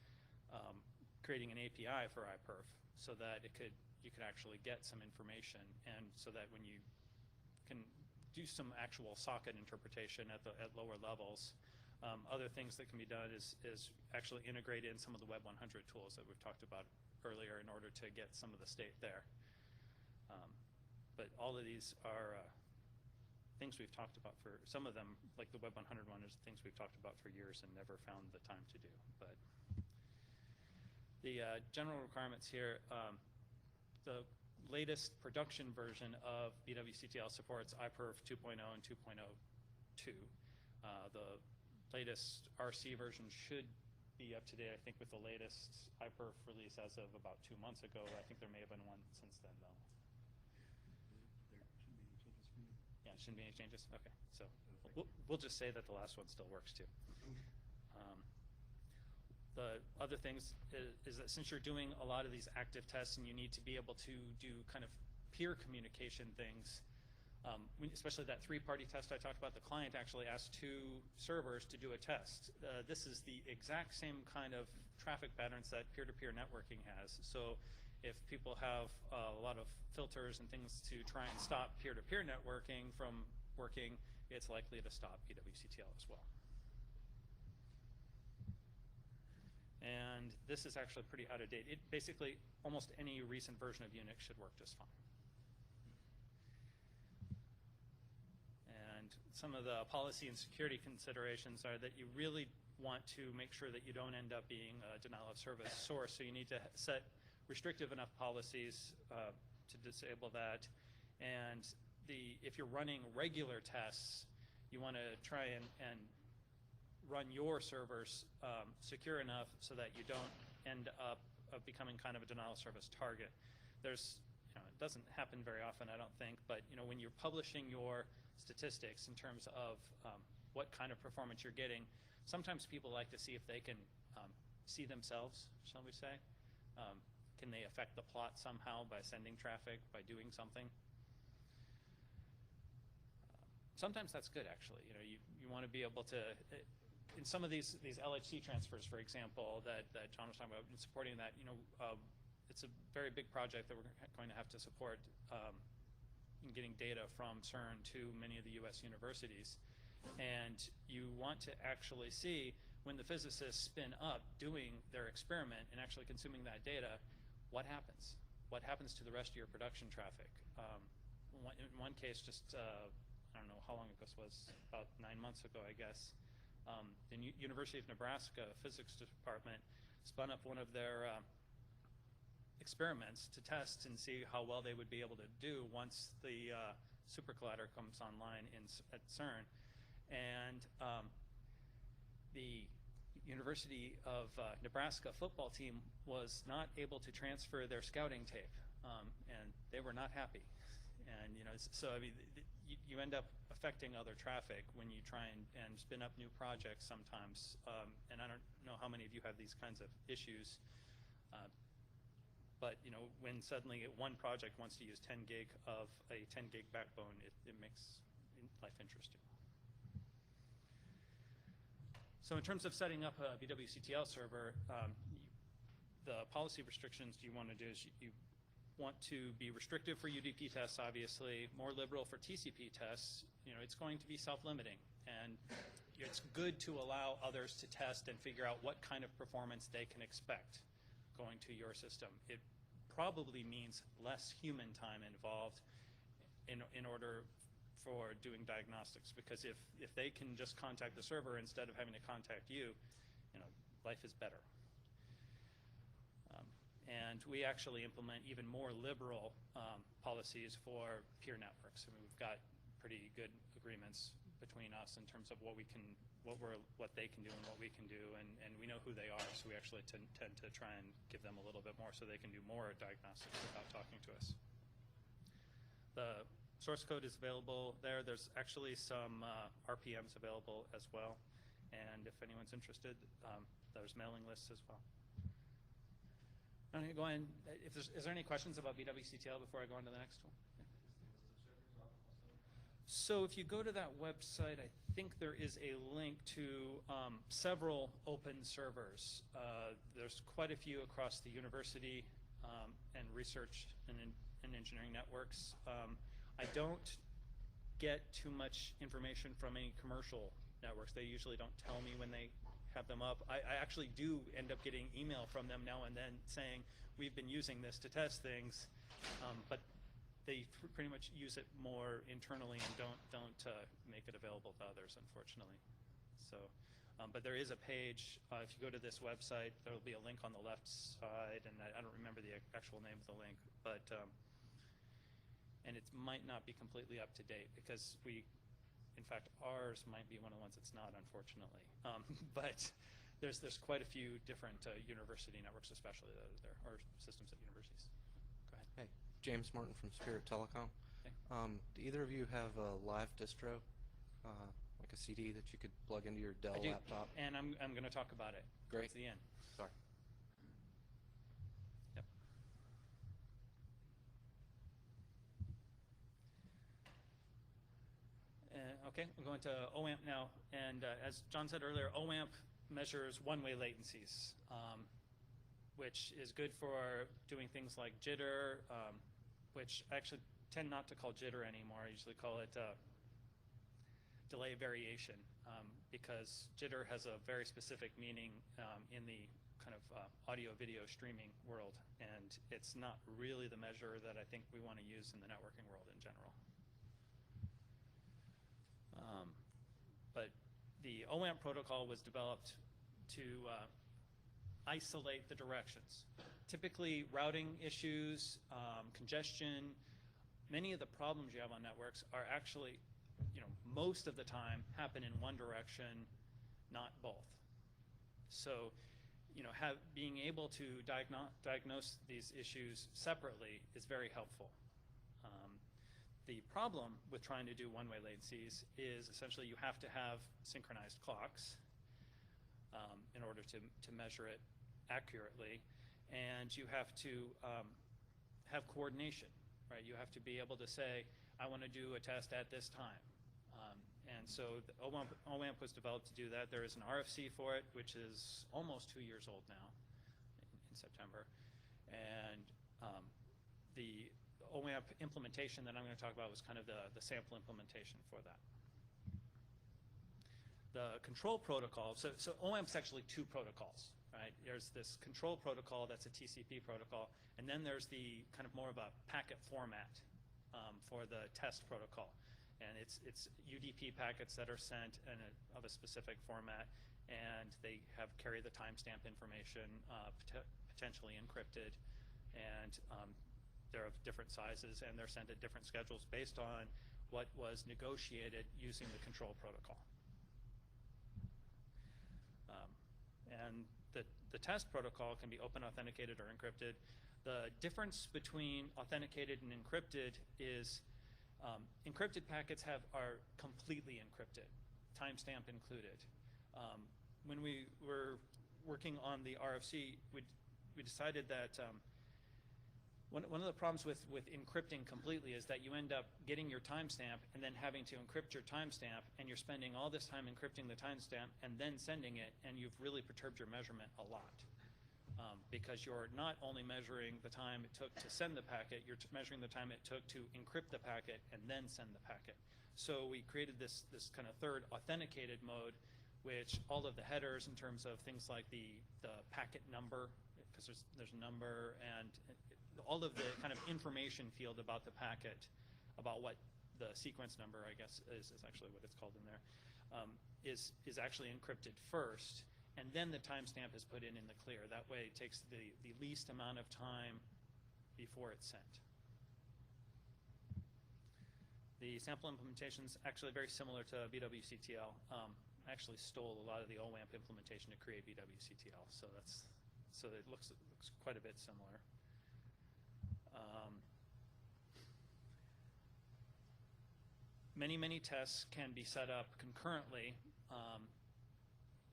creating an API for iPerf so that you could actually get some information, and so that when you can do some actual socket interpretation at lower levels. Other things that can be done is actually integrate in some of the Web 100 tools that we've talked about earlier in order to get some of the state there. But all of these are things we've talked about for some of them, like the Web 100 one, is things we've talked about for years and never found the time to do. But the general requirements here, the latest production version of BWCTL supports iPerf 2.0 and 2.02. The latest RC version should be up to date, I think, with the latest iPerf release as of about 2 months ago. I think there may have been one since then, though. Yeah, shouldn't be any changes? Okay, so we'll just say that the last one still works, too. The other things is that since you're doing a lot of these active tests and you need to be able to do kind of peer communication things, especially that three-party test I talked about, the client actually asks 2 servers to do a test. This is the exact same kind of traffic patterns that peer-to-peer networking has. So if people have a lot of filters and things to try and stop peer-to-peer networking from working, it's likely to stop BWCTL as well. And this is actually pretty out of date. Basically, almost any recent version of Unix should work just fine. And some of the policy and security considerations are that you really want to make sure that you don't end up being a denial of service source. So you need to set restrictive enough policies to disable that. And if you're running regular tests, you want to try and run your servers secure enough so that you don't end up becoming kind of a denial of service target. It doesn't happen very often, I don't think, but when you're publishing your statistics in terms of what kind of performance you're getting, sometimes people like to see if they can see themselves, shall we say. Can they affect the plot somehow by sending traffic, by doing something? Sometimes that's good, actually. You want to be able to, in some of these LHC transfers, for example, that John was talking about, and supporting that, it's a very big project that we're going to have to support in getting data from CERN to many of the US universities. And you want to actually see when the physicists spin up doing their experiment and actually consuming that data, what happens? What happens to the rest of your production traffic? In one case, just, I don't know how long ago this was, about 9 months ago, I guess, the University of Nebraska physics department spun up one of their experiments to test and see how well they would be able to do once the super collider comes online at CERN. And the University of Nebraska football team was not able to transfer their scouting tape, and they were not happy. And so I mean, you end up affecting other traffic when you try and spin up new projects sometimes. And I don't know how many of you have these kinds of issues, but when suddenly one project wants to use 10 gig of a 10 gig backbone, it makes life interesting. So in terms of setting up a BWCTL server, the policy restrictions you want to do is you want to be restrictive for UDP tests, obviously, more liberal for TCP tests. You know, it's going to be self-limiting, and it's good to allow others to test and figure out what kind of performance they can expect going to your system. It probably means less human time involved in order for doing diagnostics, because if they can just contact the server instead of having to contact you, you know, life is better. And we actually implement even more liberal policies for peer networks. I mean, we've got pretty good agreements between us in terms of what they can do and what we can do, and we know who they are, so we actually tend to try and give them a little bit more so they can do more diagnostics without talking to us. The source code is available there. There's actually some RPMs available as well, and if anyone's interested, there's mailing lists as well. I'm going to go in. Is there any questions about BWCTL before I go on to the next one? So if you go to that website, I think there is a link to several open servers. There's quite a few across the university and research and engineering networks. I don't get too much information from any commercial networks. They usually don't tell me when they have them up. I actually do end up getting email from them now and then saying, we've been using this to test things, but they pretty much use it more internally and don't make it available to others, unfortunately. So, but there is a page. If you go to this website, there will be a link on the left side, and I don't remember the actual name of the link, but and it might not be completely up to date because in fact, ours might be one of the ones that's not, unfortunately. But there's quite a few different university networks, especially that are there, or systems at universities. Go ahead. Hey, James Martin from Spirit Telecom. Okay. Do either of you have a live distro, like a CD that you could plug into your Dell I do, laptop? and I'm going to talk about it Great. towards the end. Sorry. Yep. Okay, we're going to OAMP now, and as John said earlier, OAMP measures one-way latencies, which is good for doing things like jitter, which I actually tend not to call jitter anymore. I usually call it delay variation, because jitter has a very specific meaning in the kind of audio-video streaming world, and it's not really the measure that I think we want to use in the networking world in general. But the OAMP protocol was developed to isolate the directions. Typically, routing issues, congestion, many of the problems you have on networks are actually, you know, most of the time happen in one direction, not both. So, you know, being able to diagnose these issues separately is very helpful. The problem with trying to do one-way latencies is essentially you have to have synchronized clocks in order to measure it accurately, and you have to have coordination, right? You have to be able to say, I want to do a test at this time. And so the OAMP was developed to do that. There is an RFC for it, which is almost 2 years old now in September. And the OAMP implementation that I'm going to talk about was kind of the sample implementation for that. The control protocol, so OAMP's actually two protocols, right? There's this control protocol that's a TCP protocol, and then there's the kind of more of a packet format for the test protocol. And it's UDP packets that are sent of a specific format, and they carry the timestamp information, potentially encrypted, and they're of different sizes, and they're sent at different schedules based on what was negotiated using the control protocol. And the test protocol can be open authenticated or encrypted. The difference between authenticated and encrypted is encrypted packets are completely encrypted, timestamp included. When we were working on the RFC, we decided that One of the problems with encrypting completely is that you end up getting your timestamp and then having to encrypt your timestamp, and you're spending all this time encrypting the timestamp and then sending it, and you've really perturbed your measurement a lot. Because you're not only measuring the time it took to send the packet, you're measuring the time it took to encrypt the packet and then send the packet. So we created this kind of third authenticated mode, which all of the headers in terms of things like the packet number, because there's a number, and all of the kind of information field about the packet, about what the sequence number, I guess, is actually what it's called in there, is actually encrypted first. And then the timestamp is put in the clear. That way it takes the least amount of time before it's sent. The sample implementation is actually very similar to BWCTL. I actually stole a lot of the OWAMP implementation to create BWCTL, so it looks quite a bit similar. Many tests can be set up concurrently.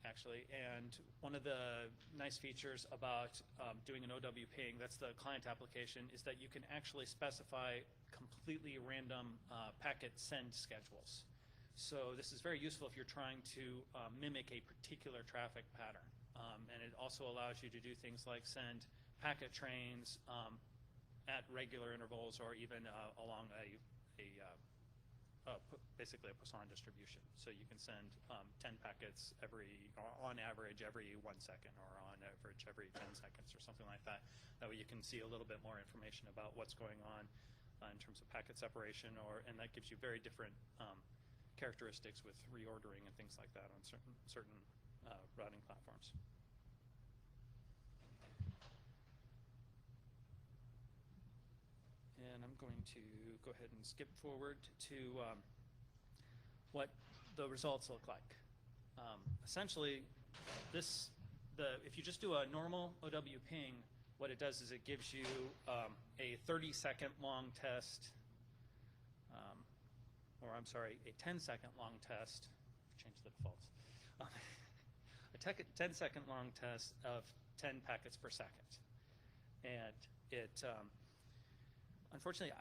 Actually, and one of the nice features about doing an OW ping, that's the client application, is that you can actually specify completely random packet send schedules. So this is very useful if you're trying to mimic a particular traffic pattern. And it also allows you to do things like send packet trains at regular intervals, or even along basically a Poisson distribution. So you can send 10 packets on average every 1 second, or on average every 10 seconds, or something like that. That way you can see a little bit more information about what's going on in terms of packet separation, and that gives you very different characteristics with reordering and things like that on certain routing platforms. And I'm going to go ahead and skip forward to what the results look like. Essentially, if you just do a normal OW ping, what it does is it gives you a 30-second long test, or I'm sorry, a 10-second long test. Change the defaults. A 10-second long test of 10 packets per second, and it. Unfortunately,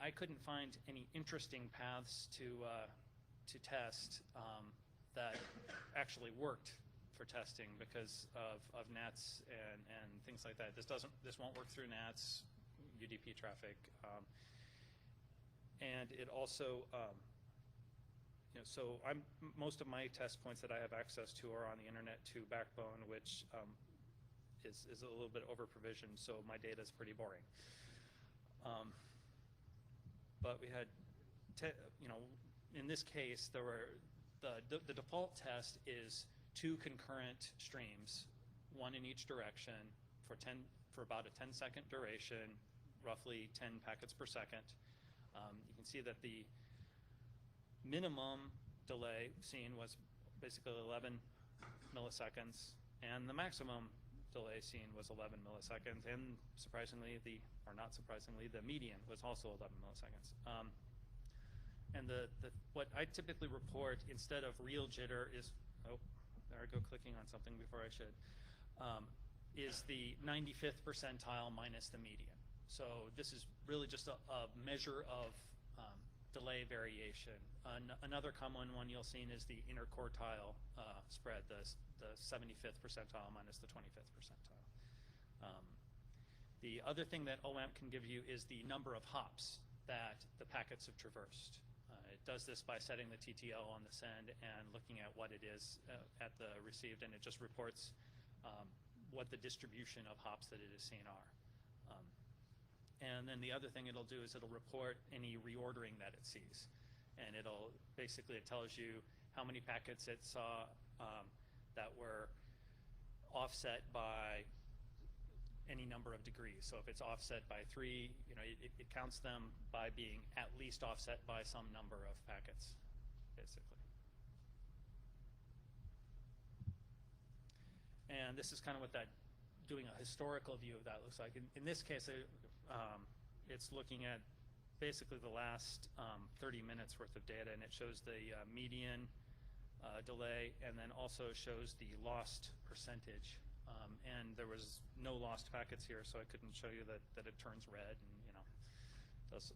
I couldn't find any interesting paths to test that actually worked for testing because of NATs and things like that. This won't work through NATs, UDP traffic, and it also so most of my test points that I have access to are on the internet to Backbone, which is a little bit over provisioned, so my data is pretty boring. But we had, in this case, there were the default test is 2 concurrent streams, 1 in each direction for about a 10-second duration, roughly 10 packets per second. You can see that the minimum delay seen was basically 11 milliseconds, and the maximum delay seen was 11 milliseconds, and surprisingly, or not surprisingly, the median was also 11 milliseconds. And what I typically report instead of real jitter is, there I go clicking on something before I should, is the 95th percentile minus the median. So this is really just a measure of delay variation. Another common one you'll see is the interquartile spread, the 75th percentile minus the 25th percentile. The other thing that OWAMP can give you is the number of hops that the packets have traversed. It does this by setting the TTL on the send and looking at what it is at the received, and it just reports what the distribution of hops that it is seen are. And then the other thing it'll do is it'll report any reordering that it sees. And it tells you how many packets it saw that were offset by any number of degrees. So if it's offset by 3, it counts them by being at least offset by some number of packets, basically. And this is kind of what doing a historical view of that looks like. In this case, it's looking at basically the last 30 minutes worth of data, and it shows the median delay, and then also shows the lost percentage And there was no lost packets here, so I couldn't show you that it turns red and, you know, does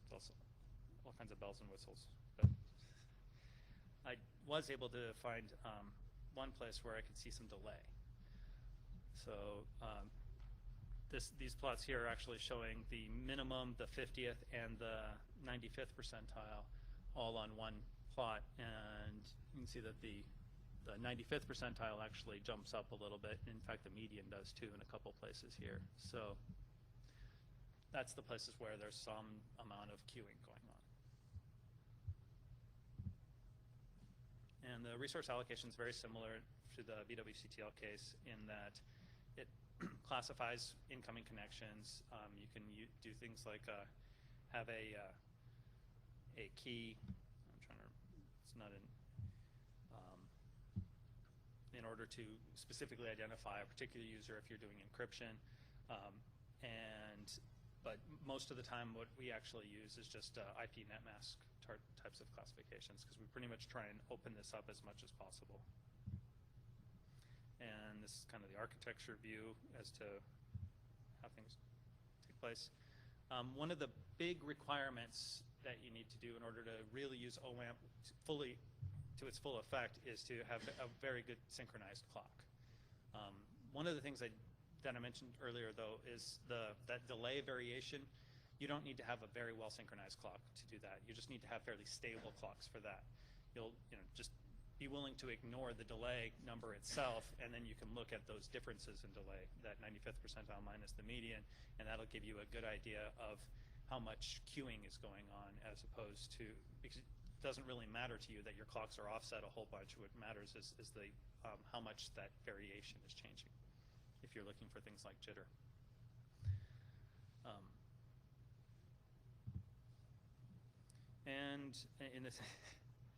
all kinds of bells and whistles. But I was able to find one place where I could see some delay. So these plots here are actually showing the minimum, the 50th, and the 95th percentile all on one plot, and you can see that the 95th percentile actually jumps up a little bit. In fact, the median does too in a couple places here. So that's the places where there's some amount of queuing going on. And the resource allocation is very similar to the BWCTL case in that it classifies incoming connections. You can do things like have a key. I'm trying to. It's not in order to specifically identify a particular user if you're doing encryption. But most of the time what we actually use is just IP netmask types of classifications, because we pretty much try and open this up as much as possible. And this is kind of the architecture view as to how things take place. One of the big requirements that you need to do in order to really use OAMP fully to its full effect is to have a very good synchronized clock. One of the things that I mentioned earlier, though, is that delay variation. You don't need to have a very well synchronized clock to do that. You just need to have fairly stable clocks for that. You'll just be willing to ignore the delay number itself, and then you can look at those differences in delay, that 95th percentile minus the median, and that'll give you a good idea of how much queuing is going on, as opposed to, because it doesn't really matter to you that your clocks are offset a whole bunch. What matters is the how much that variation is changing, if you're looking for things like jitter. And in this,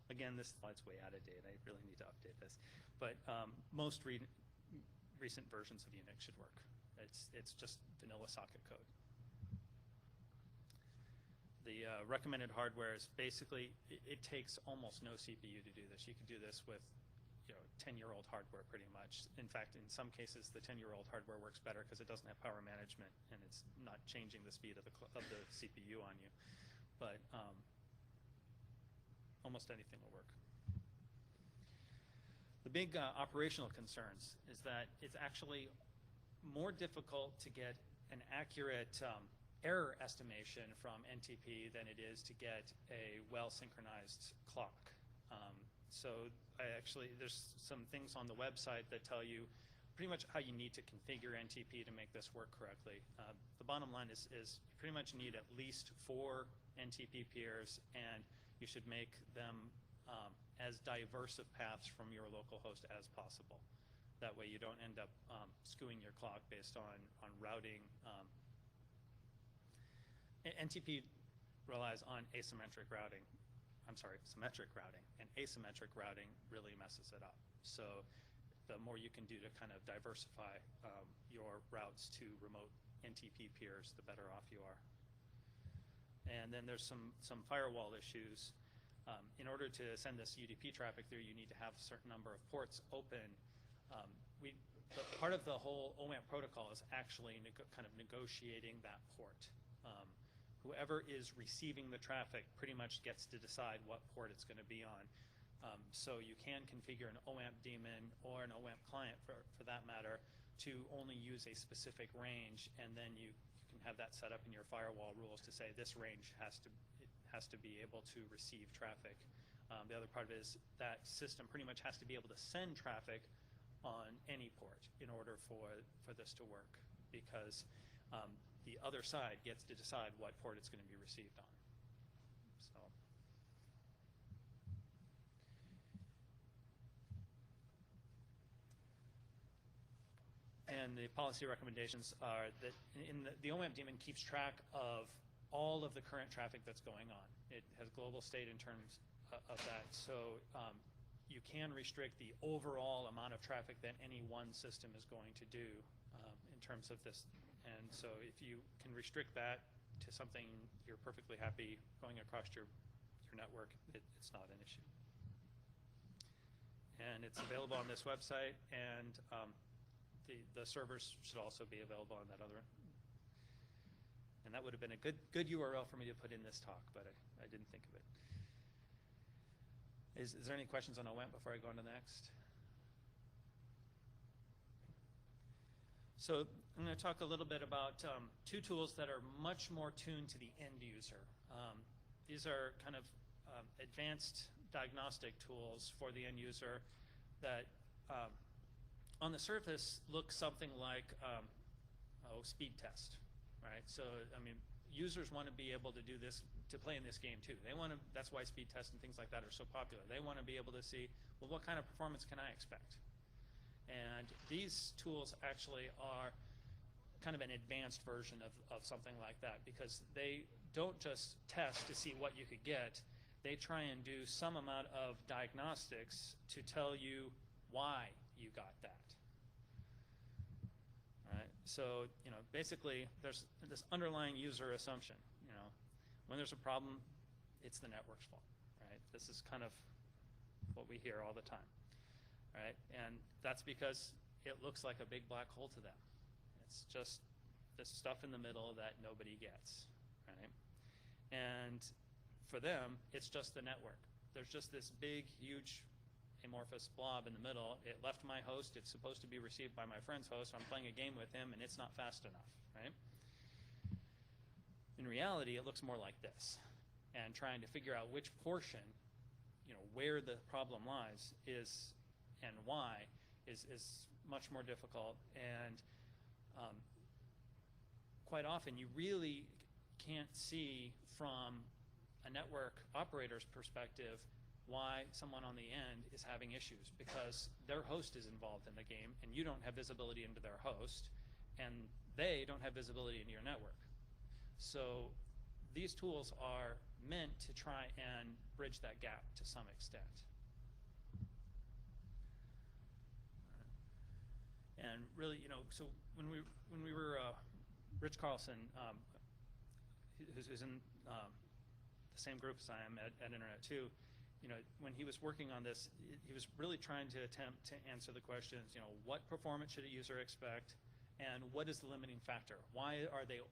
again, this slide's way out of date. I really need to update this. But most recent versions of Unix should work. It's just vanilla socket code. The recommended hardware is basically, it takes almost no CPU to do this. You can do this with 10-year-old hardware pretty much. In fact, in some cases, the 10-year-old hardware works better because it doesn't have power management and it's not changing the speed of the CPU on you. But almost anything will work. The big operational concerns is that it's actually more difficult to get an accurate error estimation from NTP than it is to get a well-synchronized clock. So there's some things on the website that tell you pretty much how you need to configure NTP to make this work correctly. The bottom line is you pretty much need at least 4 NTP peers, and you should make them as diverse of paths from your local host as possible. That way you don't end up skewing your clock based on routing. NTP relies on symmetric routing, and asymmetric routing really messes it up. So the more you can do to kind of diversify your routes to remote NTP peers, the better off you are. And then there's some firewall issues. In order to send this UDP traffic through, you need to have a certain number of ports open. Part of the whole OAMP protocol is actually kind of negotiating that port. Whoever is receiving the traffic pretty much gets to decide what port it's going to be on. So you can configure an OAMP daemon or an OAMP client, for that matter, to only use a specific range, and then you can have that set up in your firewall rules to say this range has to be able to receive traffic. The other part of it is that system pretty much has to be able to send traffic on any port in order for this to work, because the other side gets to decide what port it's going to be received on. So. And the policy recommendations are that the OAMP daemon keeps track of all of the current traffic that's going on. It has global state in terms of that. So you can restrict the overall amount of traffic that any one system is going to do in terms of this. And so if you can restrict that to something you're perfectly happy going across your network, it's not an issue. And it's available on this website. And the servers should also be available on that other. And that would have been a good URL for me to put in this talk, but I didn't think of it. Is there any questions on OWAMP before I go on to the next? So I'm going to talk a little bit about two tools that are much more tuned to the end user. These are kind of advanced diagnostic tools for the end user that on the surface look something like speed test, right? So I mean, users want to be able to do this, to play in this game too. They want to, that's why speed tests and things like that are so popular. They want to be able to see, well, what kind of performance can I expect? And these tools actually are kind of an advanced version of something like that, because they don't just test to see what you could get. They try and do some amount of diagnostics to tell you why you got that. All right? So, you know, basically there's this underlying user assumption. You know, when there's a problem, it's the network's fault, right? This is kind of what we hear all the time, right? And that's because it looks like a big black hole to them. It's just this stuff in the middle that nobody gets, right? And for them, it's just the network. There's just this big, huge, amorphous blob in the middle. It left my host. It's supposed to be received by my friend's host. I'm playing a game with him, and it's not fast enough, right? In reality, it looks more like this. And trying to figure out which portion, you know, where the problem lies is, and why, is much more difficult. And quite often, you really can't see from a network operator's perspective why someone on the end is having issues, because their host is involved in the game and you don't have visibility into their host and they don't have visibility into your network. So these tools are meant to try and bridge that gap to some extent. And really, you know, so when we were Rich Carlson, who's in the same group as I am at Internet 2, you know, when he was working on this, he was really trying to attempt to answer the questions, you know, what performance should a user expect, and what is the limiting factor? Why are they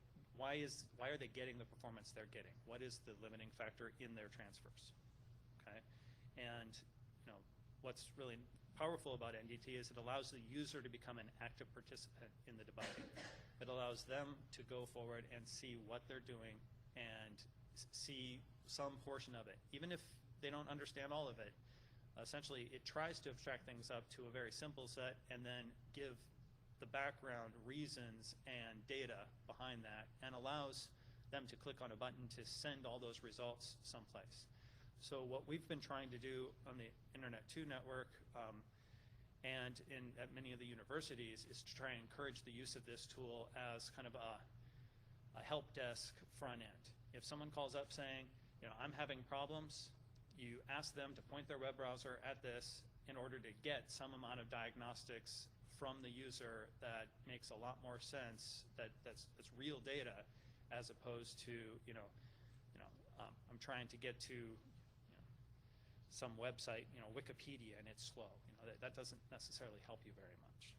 getting the performance they're getting? What is the limiting factor in their transfers? Okay, and you know, what's really powerful about NDT is it allows the user to become an active participant in the debugging. It allows them to go forward and see what they're doing and see some portion of it, even if they don't understand all of it. Essentially, it tries to abstract things up to a very simple set and then give the background reasons and data behind that, and allows them to click on a button to send all those results someplace. So what we've been trying to do on the Internet 2 network and at many of the universities is to try and encourage the use of this tool as kind of a help desk front end. If someone calls up saying, you know, I'm having problems, you ask them to point their web browser at this in order to get some amount of diagnostics from the user that makes a lot more sense, that's real data, as opposed to, I'm trying to get to, some website, Wikipedia, and it's slow. That doesn't necessarily help you very much.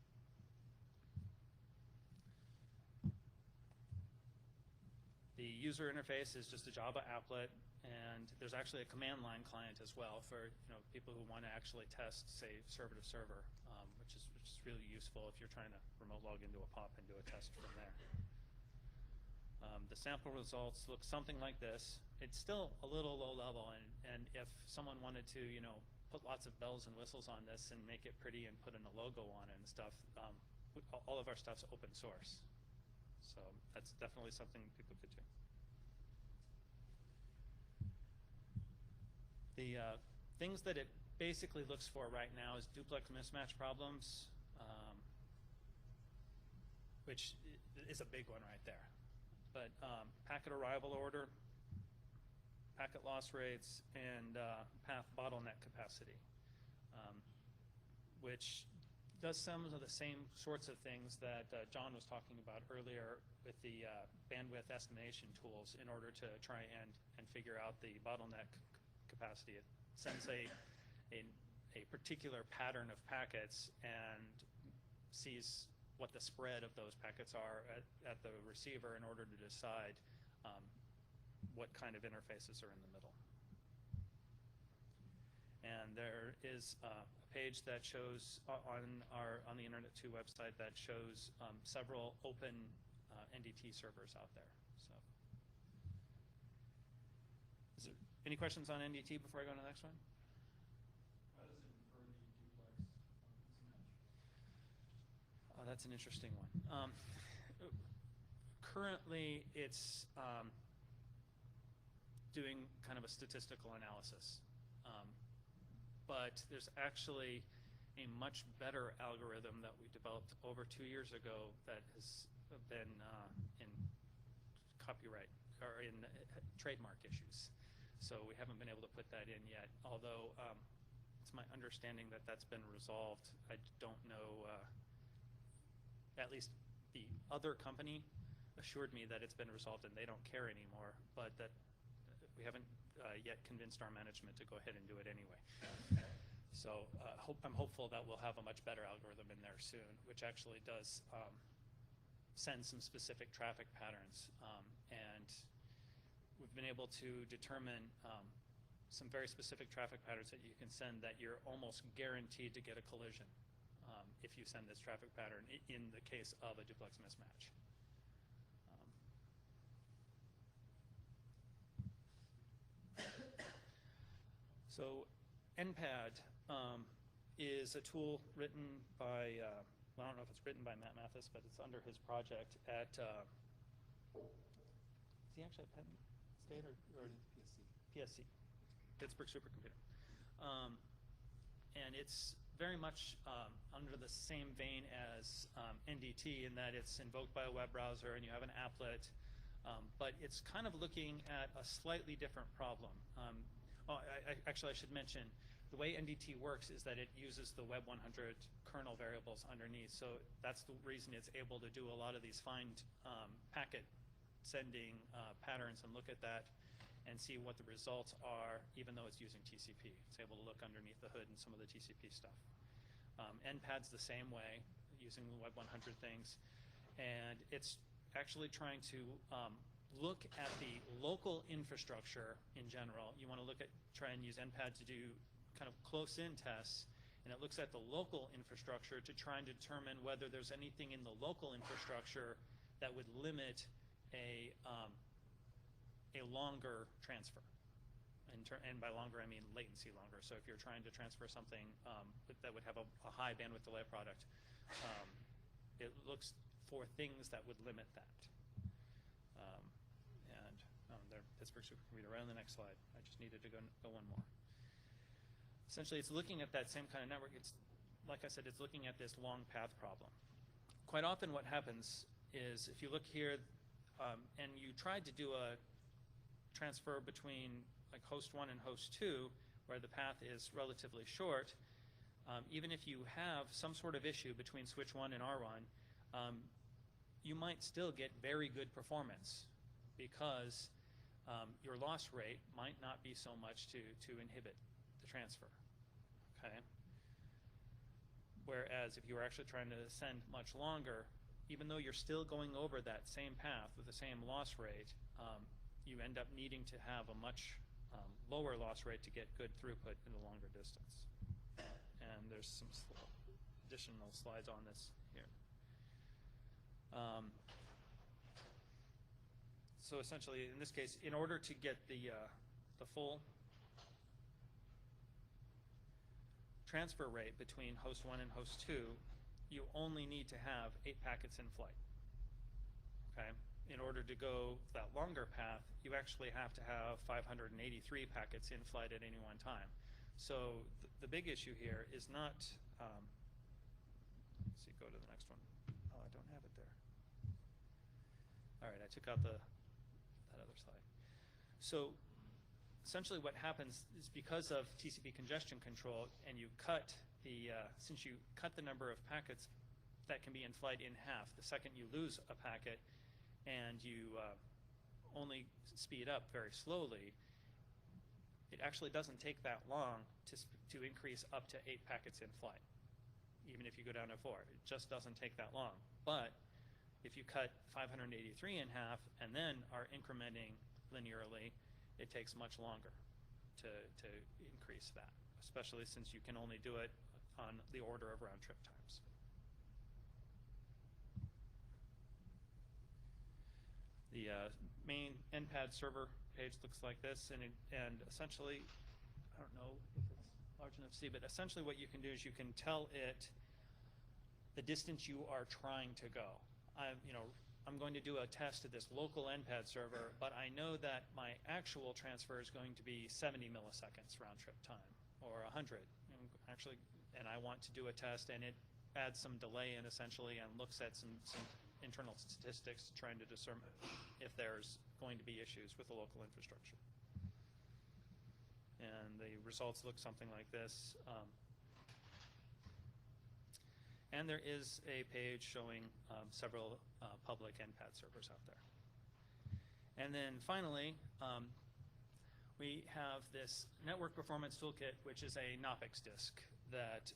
The user interface is just a Java applet, and there's actually a command line client as well for people who want to actually test, say, server to server, which is really useful if you're trying to remote log into a POP and do a test from there. The sample results look something like this. It's still a little low level, and if someone wanted to, put lots of bells and whistles on this and make it pretty and put in a logo on it and stuff, all of our stuff's open source. So that's definitely something people could do. The things that it basically looks for right now is duplex mismatch problems, which is a big one right there. But packet arrival order, packet loss rates, and path bottleneck capacity, which does some of the same sorts of things that John was talking about earlier with the bandwidth estimation tools in order to try and figure out the bottleneck capacity. It sends a particular pattern of packets and sees what the spread of those packets are at the receiver in order to decide what kind of interfaces are in the middle. And there is a page that shows on the Internet 2 website that shows several open NDT servers out there. So, is there any questions on NDT before I go to the next one? How does it infer the duplex mismatch? That's an interesting one. Currently, it's doing kind of a statistical analysis. But there's actually a much better algorithm that we developed over 2 years ago that has been in copyright or in trademark issues. So we haven't been able to put that in yet, although it's my understanding that that's been resolved. I don't know, at least the other company assured me that it's been resolved and they don't care anymore, but that we haven't yet convinced our management to go ahead and do it anyway. So I'm hopeful that we'll have a much better algorithm in there soon, which actually does send some specific traffic patterns. And we've been able to determine some very specific traffic patterns that you can send that you're almost guaranteed to get a collision if you send this traffic pattern in the case of a duplex mismatch. So NPAD is a tool written by, well, I don't know if it's written by Matt Mathis, but it's under his project at, is he actually at Penn State or PSC, Pittsburgh Supercomputer. And it's very much under the same vein as NDT in that it's invoked by a web browser and you have an applet, but it's kind of looking at a slightly different problem. Actually, I should mention, the way NDT works is that it uses the Web 100 kernel variables underneath. So that's the reason it's able to do a lot of these fine packet sending patterns and look at that and see what the results are, even though it's using TCP. It's able to look underneath the hood and some of the TCP stuff. NPAD's the same way, using the Web 100 things. And it's actually trying to look at the local infrastructure in general. You want to try and use NPAD to do kind of close-in tests, and it looks at the local infrastructure to try and determine whether there's anything in the local infrastructure that would limit a longer transfer. And by longer, I mean latency longer. So if you're trying to transfer something that would have a high bandwidth delay product, it looks for things that would limit that. There, Pittsburgh Supercomputer, right on the next slide. I just needed to go one more. Essentially, it's looking at that same kind of network. It's, like I said, it's looking at this long path problem. Quite often what happens is if you look here and you tried to do a transfer between like host 1 and host 2, where the path is relatively short, even if you have some sort of issue between switch 1 and R1, you might still get very good performance because your loss rate might not be so much to inhibit the transfer, okay? Whereas if you were actually trying to send much longer, even though you're still going over that same path with the same loss rate, you end up needing to have a much lower loss rate to get good throughput in the longer distance. And there's some additional slides on this here. So essentially, in this case, in order to get the full transfer rate between host 1 and host 2, you only need to have 8 packets in flight. Okay? In order to go that longer path, you actually have to have 583 packets in flight at any one time. So the big issue here is not, let's see, go to the next one. Oh, I don't have it there. All right, I took out that other slide. So essentially what happens is because of TCP congestion control and you cut the, since you cut the number of packets that can be in flight in half, the second you lose a packet and you only speed up very slowly, it actually doesn't take that long to increase up to 8 packets in flight. even if you go down to 4. It just doesn't take that long. But if you cut 583 in half and then are incrementing linearly, it takes much longer to increase that, especially since you can only do it on the order of round trip times. The main NPAD server page looks like this, and essentially, I don't know if it's large enough to see, but essentially what you can do is you can tell it the distance you are trying to go. I'm going to do a test at this local NPAD server, but I know that my actual transfer is going to be 70 milliseconds round trip time, or 100. And I want to do a test, and it adds some delay in essentially, and looks at some internal statistics trying to discern if there's going to be issues with the local infrastructure. And the results look something like this. And there is a page showing several public NPAD servers out there. And then finally, we have this Network Performance Toolkit, which is a Knoppix disk that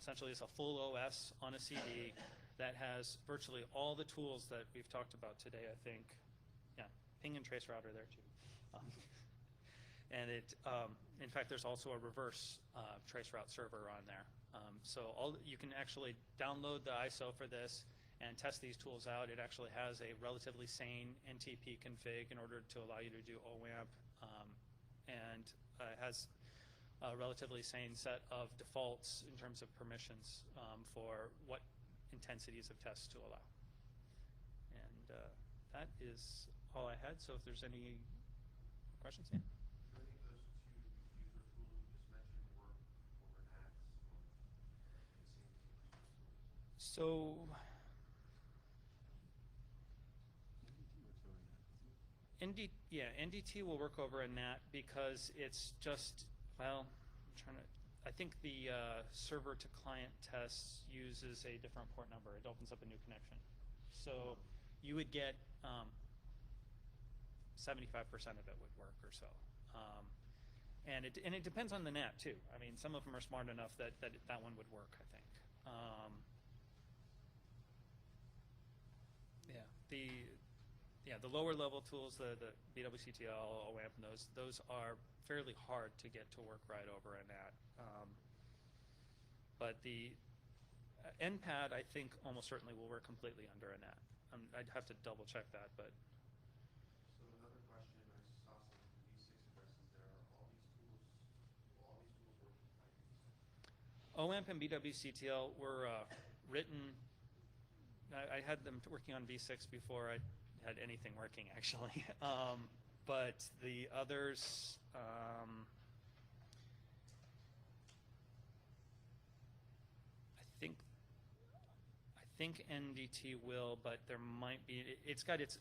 essentially is a full OS on a CD that has virtually all the tools that we've talked about today, I think. Yeah, ping and trace router there too. And it, in fact, there's also a reverse traceroute server on there. So you can actually download the ISO for this and test these tools out. It actually has a relatively sane NTP config in order to allow you to do OWAMP, and has a relatively sane set of defaults in terms of permissions for what intensities of tests to allow. And that is all I had. So if there's any questions, yeah. So NDT will work over a NAT because it's just, well, I think the server to client test uses a different port number. It opens up a new connection. So you would get 75% of it would work or so. And it depends on the NAT too. I mean, some of them are smart enough that that one would work, I think. The lower level tools, the BWCTL, OWAMP, and those are fairly hard to get to work right over a NAT. But the NPAD, I think, almost certainly will work completely under a NAT. I'd have to double check that, but. So another question, I saw some V6 addresses there. Are all these tools working like OWAMP and BWCTL were written. I had them working on V6 before I had anything working, actually. But the others, I think NDT will, but there might be. It's got its.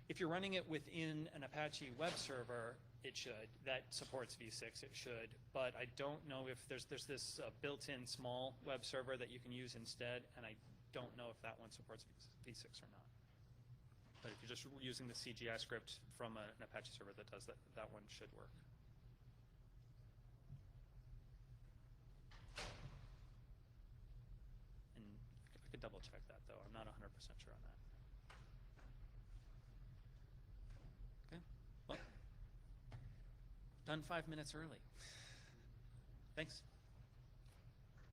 If you're running it within an Apache web server, it should. That supports V6, it should. But I don't know if there's this built-in small web server that you can use instead, and I don't know if that one supports V6 or not. But if you're just using the CGI script from an Apache server that does that, that one should work. And I could double check that though. I'm not 100% sure on that. Okay, well, done 5 minutes early. Thanks.